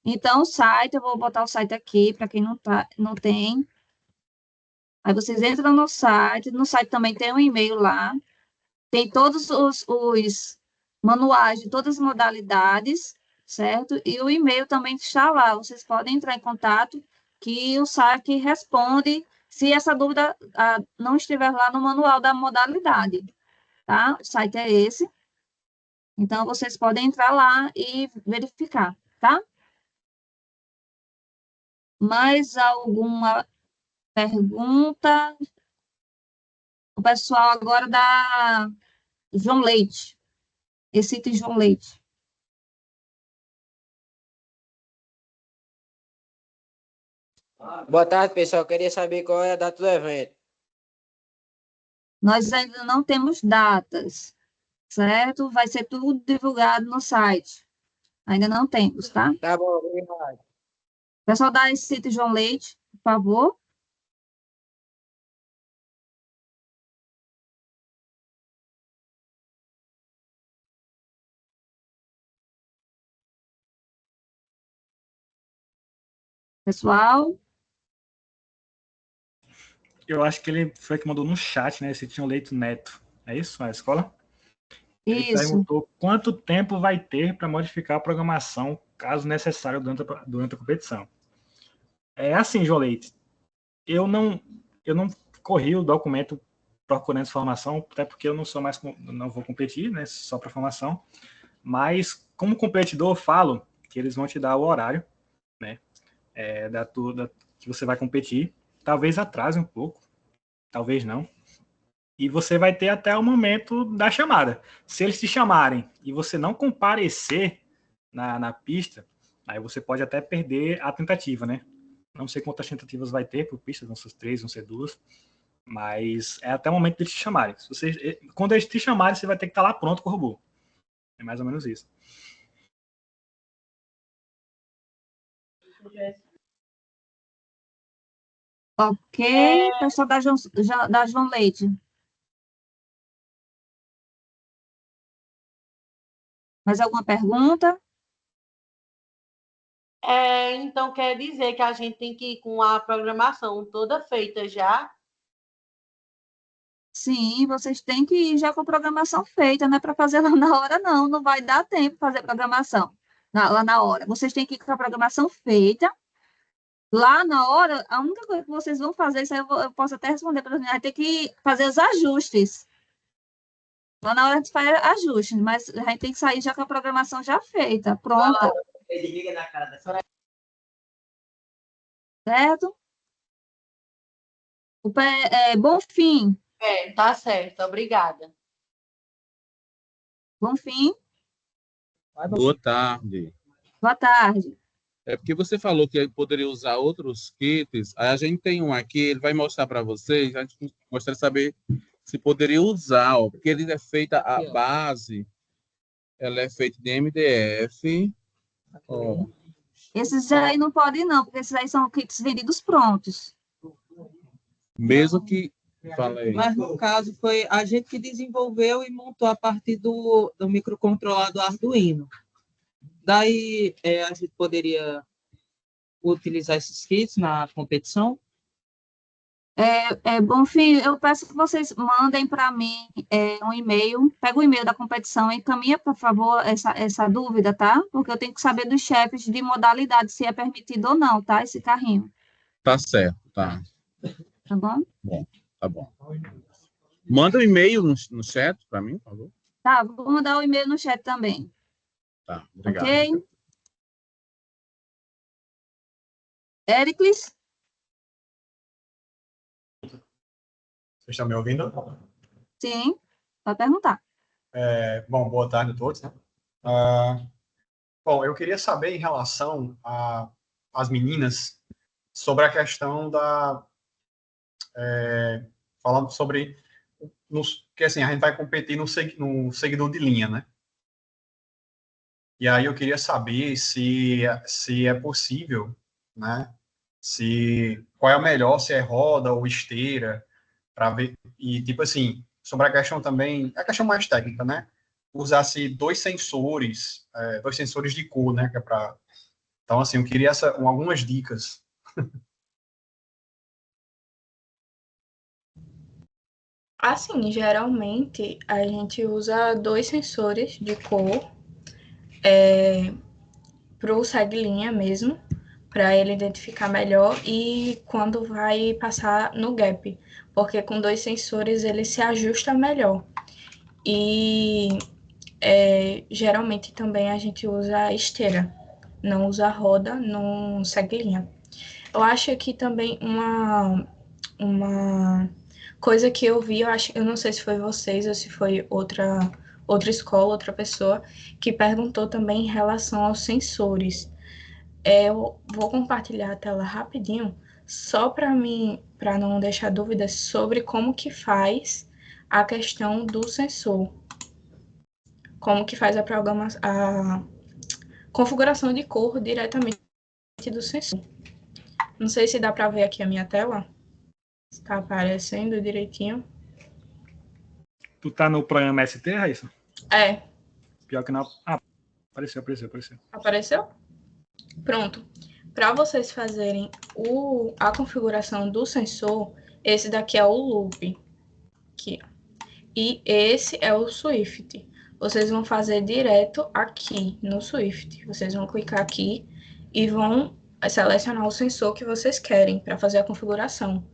Então, o site, eu vou botar o site aqui para quem não tem. Aí vocês entram no site também tem um e-mail lá, tem todos os manuais de todas as modalidades, certo? E o e-mail também está lá, vocês podem entrar em contato que o site responde se essa dúvida não estiver lá no manual da modalidade, tá? O site é esse. Então, vocês podem entrar lá e verificar, tá? Mais alguma pergunta? O pessoal agora da João Leite. Esse item João Leite. Boa tarde, pessoal. Queria saber qual é a data do evento. Nós ainda não temos datas, certo? Vai ser tudo divulgado no site. Ainda não temos, tá? Tá bom, obrigado. Pessoal da City João Leite, por favor. Pessoal, Eu acho que ele foi que mandou no chat, né? Se tinha o Leito Neto. É isso? A escola? Ele isso. perguntou quanto tempo vai ter para modificar a programação, caso necessário, durante a competição. É assim, João Leite. Eu não corri o documento procurando informação, até porque eu não vou competir, né? Só para formação. Mas, como competidor, eu falo que eles vão te dar o horário, né? Que você vai competir. Talvez atrase um pouco, talvez não. E você vai ter até o momento da chamada. Se eles te chamarem e você não comparecer na pista, aí você pode até perder a tentativa, né? Não sei quantas tentativas vai ter por pista, vão ser 3, vão ser 2, mas é até o momento de te chamarem. Quando eles te chamarem, você vai ter que estar lá pronto com o robô. É mais ou menos isso. Ok, pessoal da João Leite. Mais alguma pergunta? Então, quer dizer que a gente tem que ir com a programação toda feita já? Sim, vocês têm que ir já com a programação feita, não é para fazer lá na hora, não. Não vai dar tempo fazer programação lá na hora. Vocês têm que ir com a programação feita. Lá na hora, a única coisa que vocês vão fazer, isso aí eu posso até responder para vocês, vai ter que fazer os ajustes. Lá na hora a gente faz ajustes, mas a gente tem que sair já com a programação já feita, pronta. Certo? Bonfim. Tá certo, obrigada. Bonfim, Boa tarde. boa tarde. É porque você falou que poderia usar outros kits. Aí a gente tem um aqui, ele vai mostrar para vocês. A gente gostaria de saber se poderia usar, ó, porque ele é feita a base, ela é feita de MDF. Ó. Esses aí não podem não, porque esses aí são kits vendidos prontos. Mesmo que falei. Mas no caso foi a gente que desenvolveu e montou a partir do microcontrolador Arduino. Daí a gente poderia utilizar esses kits na competição? Bonfim, eu peço que vocês mandem para mim um e-mail, pega o e-mail da competição e encaminha, por favor, essa dúvida, tá? Porque eu tenho que saber dos chefes de modalidade, se é permitido ou não, tá? Esse carrinho. Tá certo, tá. Tá bom? Bom, tá bom. Manda um e-mail no chat para mim, por favor. Tá, vou mandar o e-mail no chat também. Tá, obrigado. Ok? Éricles? Vocês estão me ouvindo? Sim, pode perguntar. Bom, boa tarde a todos. Né? Bom, eu queria saber em relação às meninas sobre a questão falando sobre que assim, a gente vai competir no seguidor de linha, né? E aí eu queria saber se é possível, né? Qual é o melhor, se é roda ou esteira, para ver, e tipo assim, sobre a questão também, a questão mais técnica, né? Usasse dois sensores de cor, né? Que é para, então assim, eu queria algumas dicas. Assim, geralmente a gente usa 2 sensores de cor para o segue-linha mesmo, para ele identificar melhor e quando vai passar no gap, porque com 2 sensores ele se ajusta melhor. E geralmente também a gente usa esteira, não usa roda, não segue-linha. Eu acho que também uma coisa que eu vi, eu não sei se foi vocês ou se foi outra escola, outra pessoa, que perguntou também em relação aos sensores. Eu vou compartilhar a tela rapidinho, só para não deixar dúvidas sobre como que faz a questão do sensor. Como que faz a configuração de cor diretamente do sensor. Não sei se dá para ver aqui a minha tela. Está aparecendo direitinho. Tu tá no programa ST, Raíssa? É. Pior que não. Ah, apareceu. Apareceu? Pronto. para vocês fazerem a configuração do sensor, esse daqui é o loop, aqui, ó. E esse é o Swift. Vocês vão fazer direto aqui no Swift. Vocês vão clicar aqui e vão selecionar o sensor que vocês querem para fazer a configuração.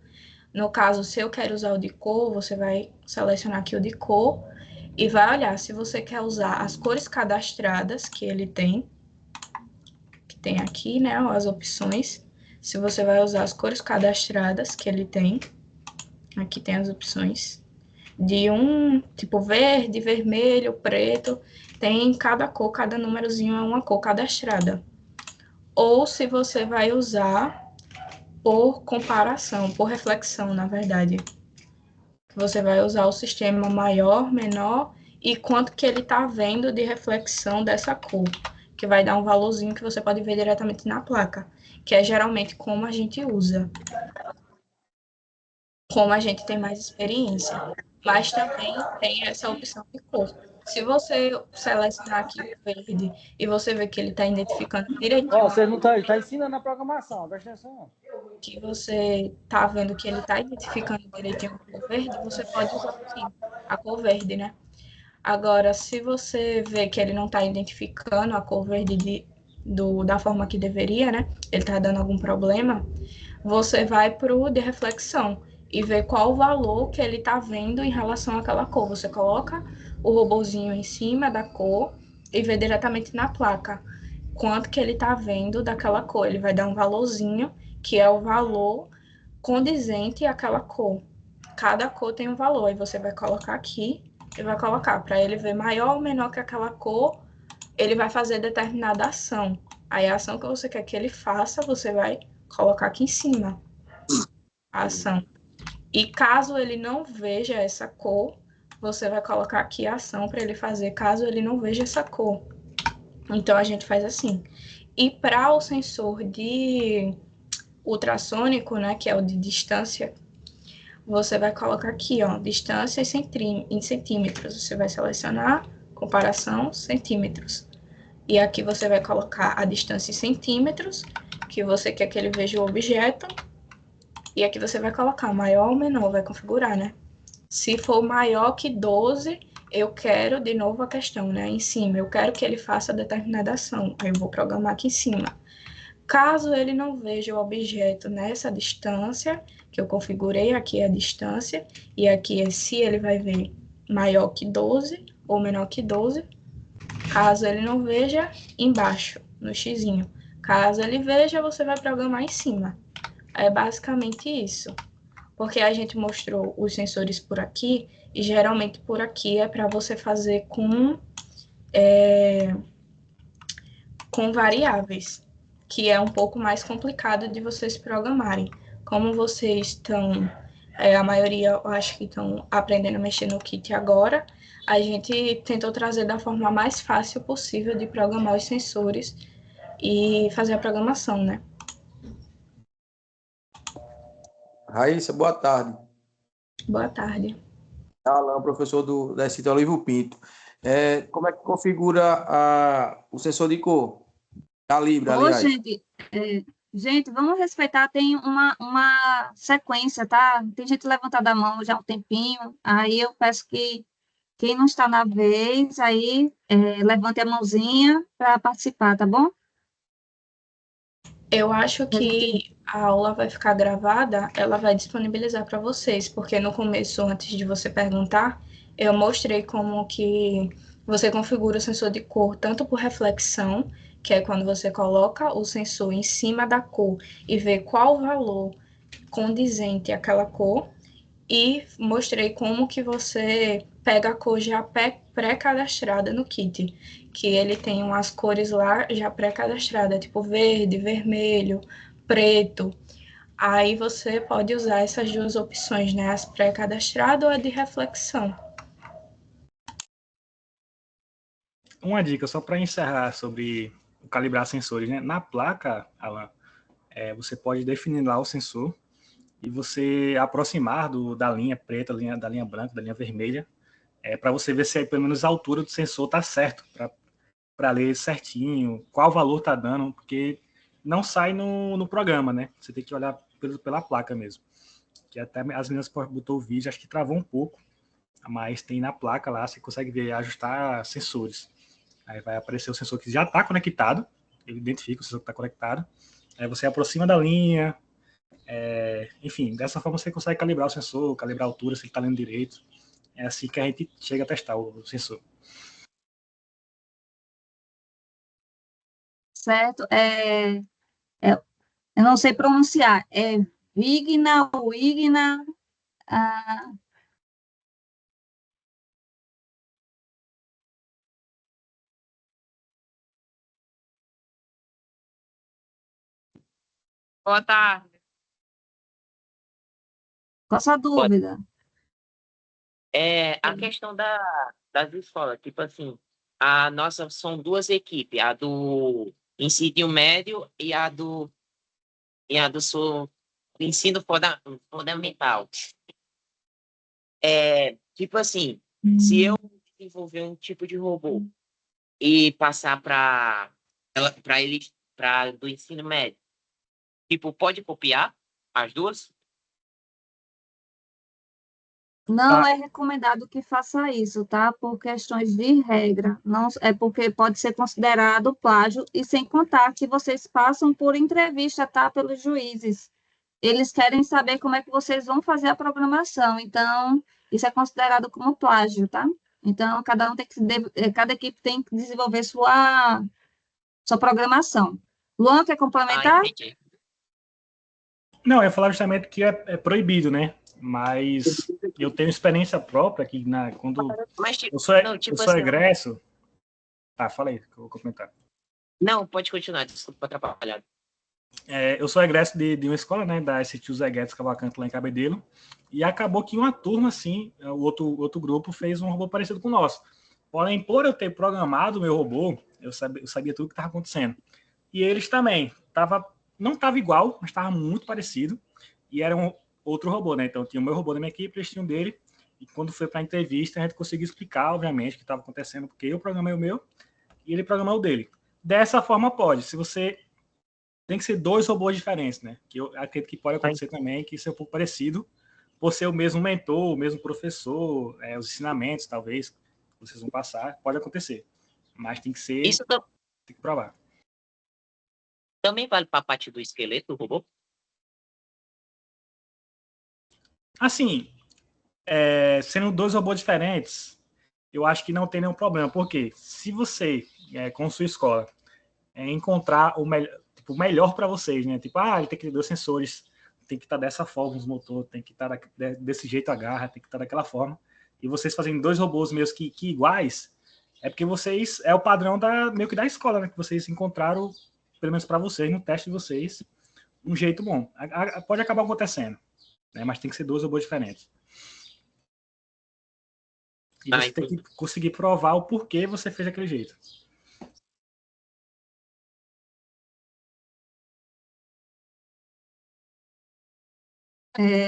No caso, se eu quero usar o de cor, você vai selecionar aqui o de cor e vai olhar se você quer usar as cores cadastradas que ele tem, que tem aqui, né, as opções. Se você vai usar as cores cadastradas que ele tem, aqui tem as opções de tipo verde, vermelho, preto, tem cada cor, cada númerozinho é uma cor cadastrada. Ou se você vai usar por comparação, por reflexão, na verdade. Você vai usar o sistema maior, menor e quanto que ele está vendo de reflexão dessa cor, que vai dar um valorzinho que você pode ver diretamente na placa, que é geralmente como a gente usa, como a gente tem mais experiência. Mas também tem essa opção de cor. Se você selecionar aqui o verde e você ver que ele está identificando direitinho... Ó, você não está ensinando a programação, presta atenção. Que você está vendo que ele está identificando direitinho a cor verde, você pode usar sim, a cor verde, né? Agora, se você vê que ele não está identificando a cor verde da forma que deveria, né? Ele está dando algum problema, você vai para o de reflexão e ver qual o valor que ele está vendo em relação àquela cor. Você coloca o robozinho em cima da cor e vê diretamente na placa quanto que ele está vendo daquela cor. Ele vai dar um valorzinho, que é o valor condizente àquela cor. Cada cor tem um valor, e você vai colocar aqui e vai colocar para ele ver maior ou menor que aquela cor, ele vai fazer determinada ação. Aí a ação que você quer que ele faça, você vai colocar aqui em cima a ação. E caso ele não veja essa cor, você vai colocar aqui a ação para ele fazer caso ele não veja essa cor. Então, a gente faz assim. E para o sensor de ultrassônico, né, que é o de distância, você vai colocar aqui, ó, distância em centímetros. Você vai selecionar comparação centímetros. E aqui você vai colocar a distância em centímetros, que você quer que ele veja o objeto. E aqui você vai colocar maior ou menor, vai configurar, né? Se for maior que 12, eu quero, de novo a questão, né? Em cima, eu quero que ele faça determinada ação. Aí eu vou programar aqui em cima. Caso ele não veja o objeto nessa distância, que eu configurei, aqui é a distância, e aqui é se ele vai ver maior que 12 ou menor que 12. Caso ele não veja, embaixo, no xizinho. Caso ele veja, você vai programar em cima. É basicamente isso. Porque a gente mostrou os sensores por aqui, e geralmente por aqui é para você fazer com variáveis, que é um pouco mais complicado de vocês programarem. Como vocês estão, a maioria eu acho que estão aprendendo a mexer no Kit agora, a gente tentou trazer da forma mais fácil possível de programar os sensores e fazer a programação, né? Raíssa, boa tarde. Boa tarde. Alan, professor da SIT Olivo Pinto. Como é que configura o sensor de cor? Da Libra, aliás. Gente, vamos respeitar, tem uma sequência, tá? Tem gente levantando a mão já há um tempinho, aí eu peço que quem não está na vez, aí levante a mãozinha para participar, tá bom? Eu acho que a aula vai ficar gravada, ela vai disponibilizar para vocês, porque no começo, antes de você perguntar, eu mostrei como que você configura o sensor de cor tanto por reflexão, que é quando você coloca o sensor em cima da cor e vê qual valor condizente àquela cor, e mostrei como que você pega a cor já pré-cadastrada no kit, que ele tem umas cores lá já pré-cadastradas, tipo verde, vermelho, preto. Aí você pode usar essas duas opções, né? As pré-cadastradas ou a de reflexão. Uma dica só para encerrar sobre calibrar sensores, né? Na placa, Alan, você pode definir lá o sensor e você aproximar da linha preta, da linha branca, da linha vermelha, para você ver se aí, pelo menos a altura do sensor está certo, para ler certinho qual valor está dando, porque não sai no programa, né? Você tem que olhar pela placa mesmo. Que até as meninas botou o vídeo, acho que travou um pouco, mas tem na placa lá, você consegue ver, ajustar sensores. Aí vai aparecer o sensor que já está conectado, ele identifica o sensor que está conectado, aí você aproxima da linha, enfim, dessa forma você consegue calibrar o sensor, calibrar a altura, se ele está lendo direito. É assim que a gente chega a testar o sensor. Certo? Eu não sei pronunciar. É Vigna, Wigna. Ah, Boa tarde. qual a sua dúvida? A questão das escolas, tipo assim, a nossa são duas equipes, a do ensino médio e a do ensino fundamental. Tipo assim, se eu desenvolver um tipo de robô e passar para eles do ensino médio, tipo, pode copiar as duas? Não é recomendado que faça isso, tá? Por questões de regra. Não, é porque pode ser considerado plágio, e sem contar que vocês passam por entrevista, tá? Pelos juízes. Eles querem saber como é que vocês vão fazer a programação. Então, isso é considerado como plágio, tá? Então, cada equipe tem que desenvolver sua programação. Luan, quer complementar? Entendi. Não, eu ia falar justamente que é proibido, né? Mas eu tenho experiência própria que quando Mas, tipo, eu tipo sou assim, egresso. Tá, fala aí, que eu vou comentar. não, pode continuar, desculpa atrapalhar. Eu sou egresso de uma escola, né, da STU Zé Guedes Cavalcante, lá em Cabedelo, e acabou que uma turma, assim, o outro grupo fez um robô parecido com o nosso. Porém, por eu ter programado o meu robô, eu sabia tudo o que estava acontecendo. E eles também. Não estava igual, mas estava muito parecido. E era outro robô, né? Então, tinha o meu robô da minha equipe, eles tinham dele. E quando foi para a entrevista, a gente conseguiu explicar, obviamente, o que estava acontecendo, porque eu programei o meu e ele programou o dele. Dessa forma, pode. Se você tem que ser dois robôs diferentes, né? Que eu acredito que pode acontecer também, que isso é um pouco parecido, por ser o mesmo mentor, o mesmo professor, os ensinamentos, talvez, vocês vão passar, pode acontecer. Mas tem que ser, Isso tem que provar. também vale para a parte do esqueleto do robô? Assim, sendo dois robôs diferentes, eu acho que não tem nenhum problema, porque se você, com sua escola, encontrar o melhor para vocês, né? Tipo, ele tem que ter dois sensores, tem que estar dessa forma os motores, tem que estar desse jeito a garra, tem que estar daquela forma. E vocês fazendo dois robôs meio que iguais, é porque vocês é o padrão meio que da escola, né? Que vocês encontraram, pelo menos para vocês, no teste de vocês, um jeito bom. Pode acabar acontecendo, né? Mas tem que ser dois robôs diferentes. E você tem que conseguir provar o porquê você fez daquele jeito.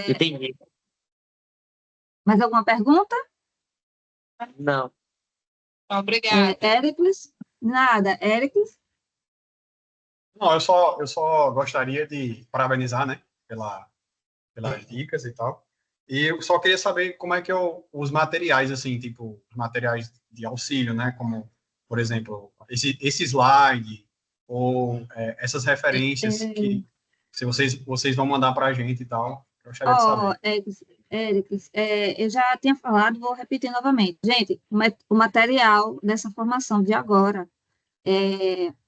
Entendi. Mais alguma pergunta? Não. Obrigada. Éricles? Nada. Éricles? Não, eu só gostaria de parabenizar, né, pelas dicas e tal. E eu só queria saber como é que os materiais, assim, tipo, os materiais de auxílio, né, como, por exemplo, esse slide ou essas referências que se vocês vão mandar para a gente e tal. Eu gostaria de saber. Éricles, eu já tinha falado, vou repetir novamente. Gente, o material dessa formação de agora,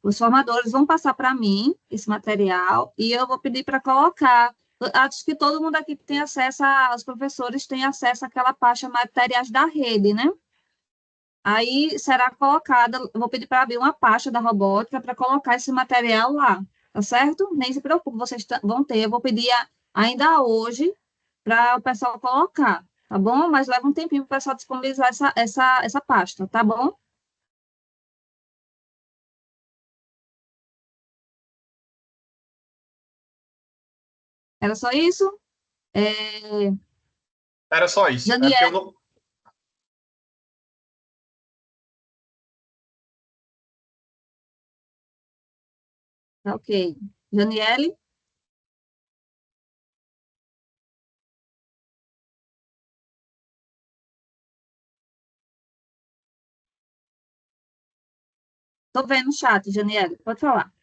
os formadores vão passar para mim esse material e eu vou pedir para colocar. Acho que todo mundo aqui tem acesso, os professores têm acesso àquela pasta materiais da rede, né? Aí será colocada, eu vou pedir para abrir uma pasta da robótica para colocar esse material lá, tá certo? Nem se preocupe, vocês vão ter. Eu vou pedir ainda hoje para o pessoal colocar, tá bom? Mas leva um tempinho para o pessoal disponibilizar essa pasta, tá bom? Era só isso? Era só isso. É porque Daniel, eu não... tá ok. Janiele? Estou vendo o chat, Janiele, pode falar.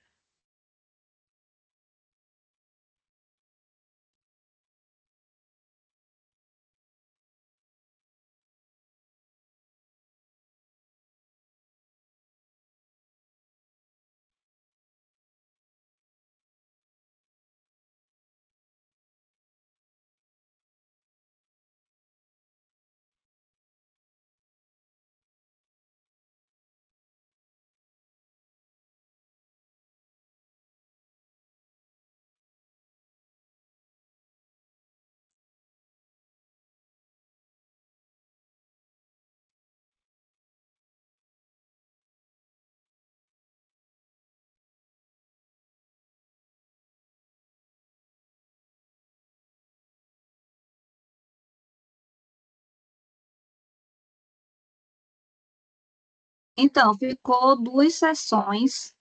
Então, ficou 2 sessões.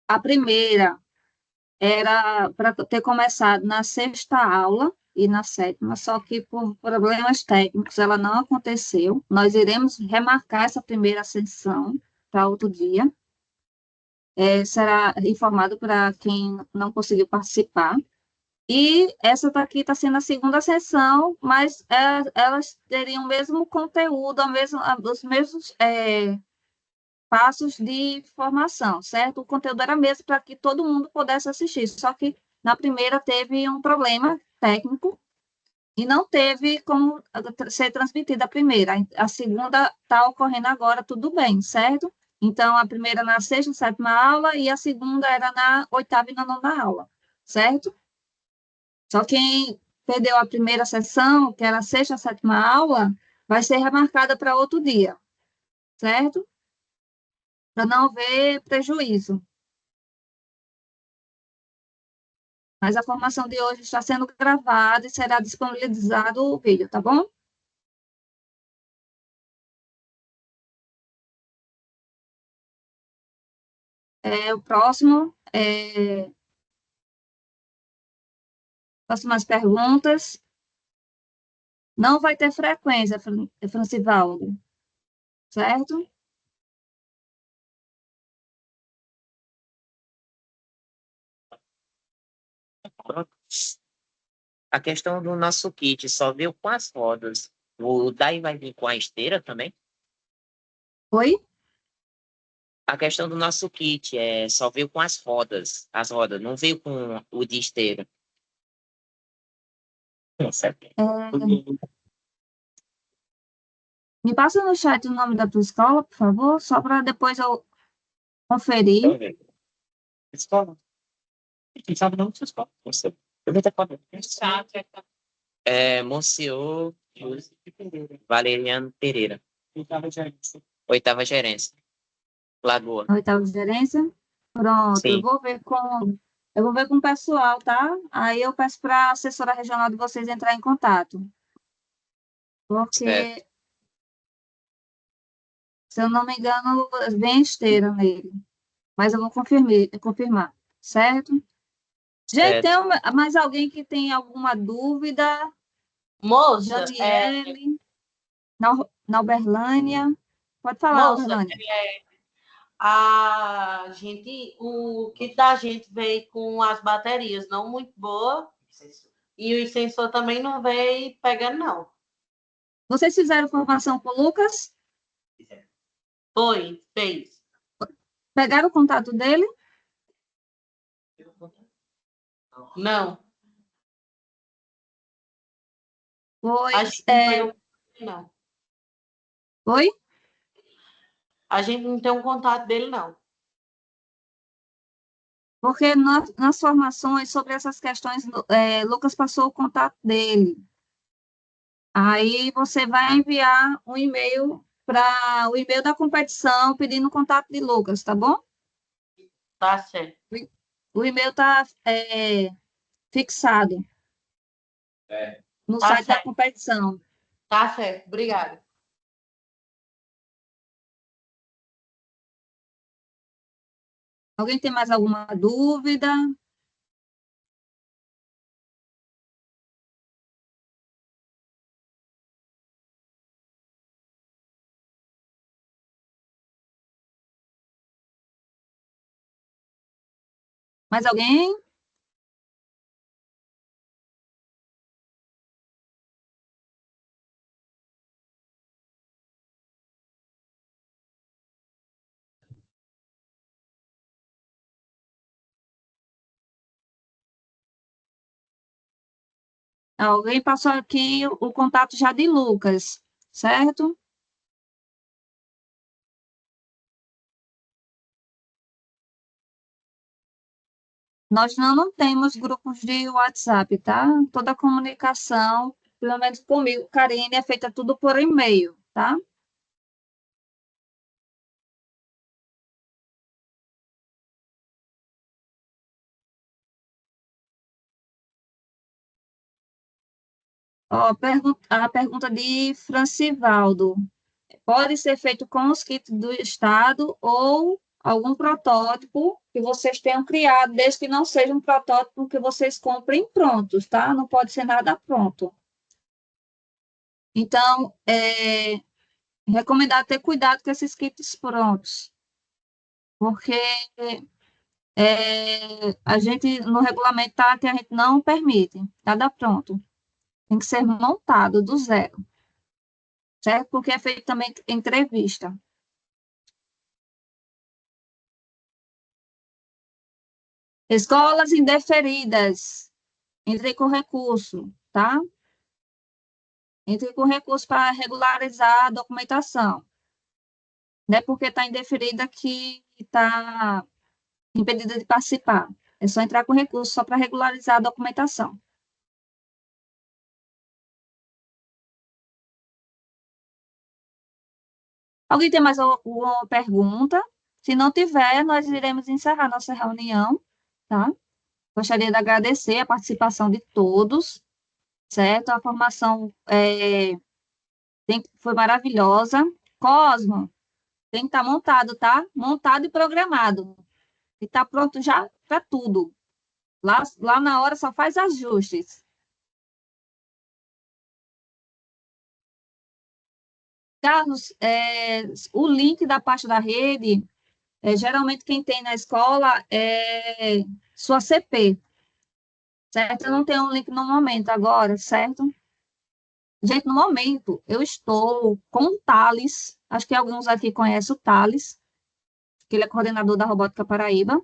A primeira era para ter começado na 6ª aula e na 7ª, só que por problemas técnicos ela não aconteceu. Nós iremos remarcar essa primeira sessão para outro dia. Será informado para quem não conseguiu participar. E essa daqui está sendo a 2ª sessão, mas elas teriam o mesmo conteúdo, os mesmos passos de formação, certo? O conteúdo era mesmo para que todo mundo pudesse assistir, só que na primeira teve um problema técnico e não teve como ser transmitida a primeira. A segunda está ocorrendo agora, tudo bem, certo? Então, a primeira na 6ª e 7ª aula e a segunda era na 8ª e na 9ª aula, certo? Só quem perdeu a primeira sessão, que era a 6ª, 7ª aula, vai ser remarcada para outro dia, certo? Para não haver prejuízo. Mas a formação de hoje está sendo gravada e será disponibilizado o vídeo, tá bom? O próximo, próximas perguntas. Não vai ter frequência, Francivaldo, certo? A questão do nosso kit só veio com as rodas. O daí vai vir com a esteira também? Oi? A questão do nosso kit só veio com as rodas, não veio com o de esteira. Me passa no chat o nome da tua escola, por favor, só para depois eu conferir. Escola? Quem sabe não sua escola? Eu vou ter foto. Monsenhor Valeriano Pereira. 8ª gerência. Lagoa. 8ª gerência? Pronto, Sim. eu vou ver com o pessoal, tá? Aí eu peço para a assessora regional de vocês entrar em contato. Porque, se eu não me engano, vem esteira nele. Mas eu vou confirmar, certo? Gente, tem mais alguém que tem alguma dúvida? Moça, Janiele, na Uberlânia. Pode falar, moça, Uberlânia. o kit da gente veio com as baterias não muito boas e o extensor também não veio pegando, não. Vocês fizeram formação com o Lucas? Fez. Pegaram o contato dele? Não. Pois, não. Oi? A gente não tem um contato dele, não. Porque nas formações sobre essas questões, Lucas passou o contato dele. Aí você vai enviar um e-mail para o e-mail da competição pedindo o contato de Lucas, tá bom? Tá certo. O e-mail está fixado no site da competição. Tá certo, obrigada. Alguém tem mais alguma dúvida? Mais alguém? Alguém passou aqui o contato já de Lucas, certo? Nós não temos grupos de WhatsApp, tá? Toda a comunicação, pelo menos comigo, Karine, é feita tudo por e-mail, tá? Ó, a pergunta de Francivaldo. Pode ser feito com os kits do Estado ou algum protótipo que vocês tenham criado, desde que não seja um protótipo que vocês comprem prontos, tá? Não pode ser nada pronto. Então, recomendado ter cuidado com esses kits prontos, porque a gente, no regulamento, tá, que a gente não permite nada pronto. Tem que ser montado do zero, certo? Porque é feito também entrevista. Escolas indeferidas, entre com recurso, tá? Entre com recurso para regularizar a documentação. Não é porque está indeferida que está impedida de participar. É só entrar com recurso só para regularizar a documentação. Alguém tem mais alguma pergunta? Se não tiver, nós iremos encerrar nossa reunião, tá? Gostaria de agradecer a participação de todos, certo? A formação foi maravilhosa. Cosmo, tem que estar montado, tá? Montado e programado. E está pronto já para tudo. Lá na hora só faz ajustes. Carlos, o link da parte da rede, geralmente quem tem na escola é sua CP, certo? Eu não tenho um link no momento agora, certo? Gente, no momento, eu estou com o Thales, acho que alguns aqui conhecem o Thales, que ele é coordenador da Robótica Paraíba.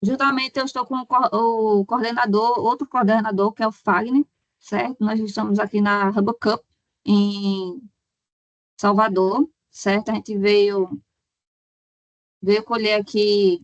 Juntamente, eu estou com o coordenador, outro coordenador, que é o Fagner, certo? Nós estamos aqui na Hub Cup, em Salvador, certo? A gente veio colher aqui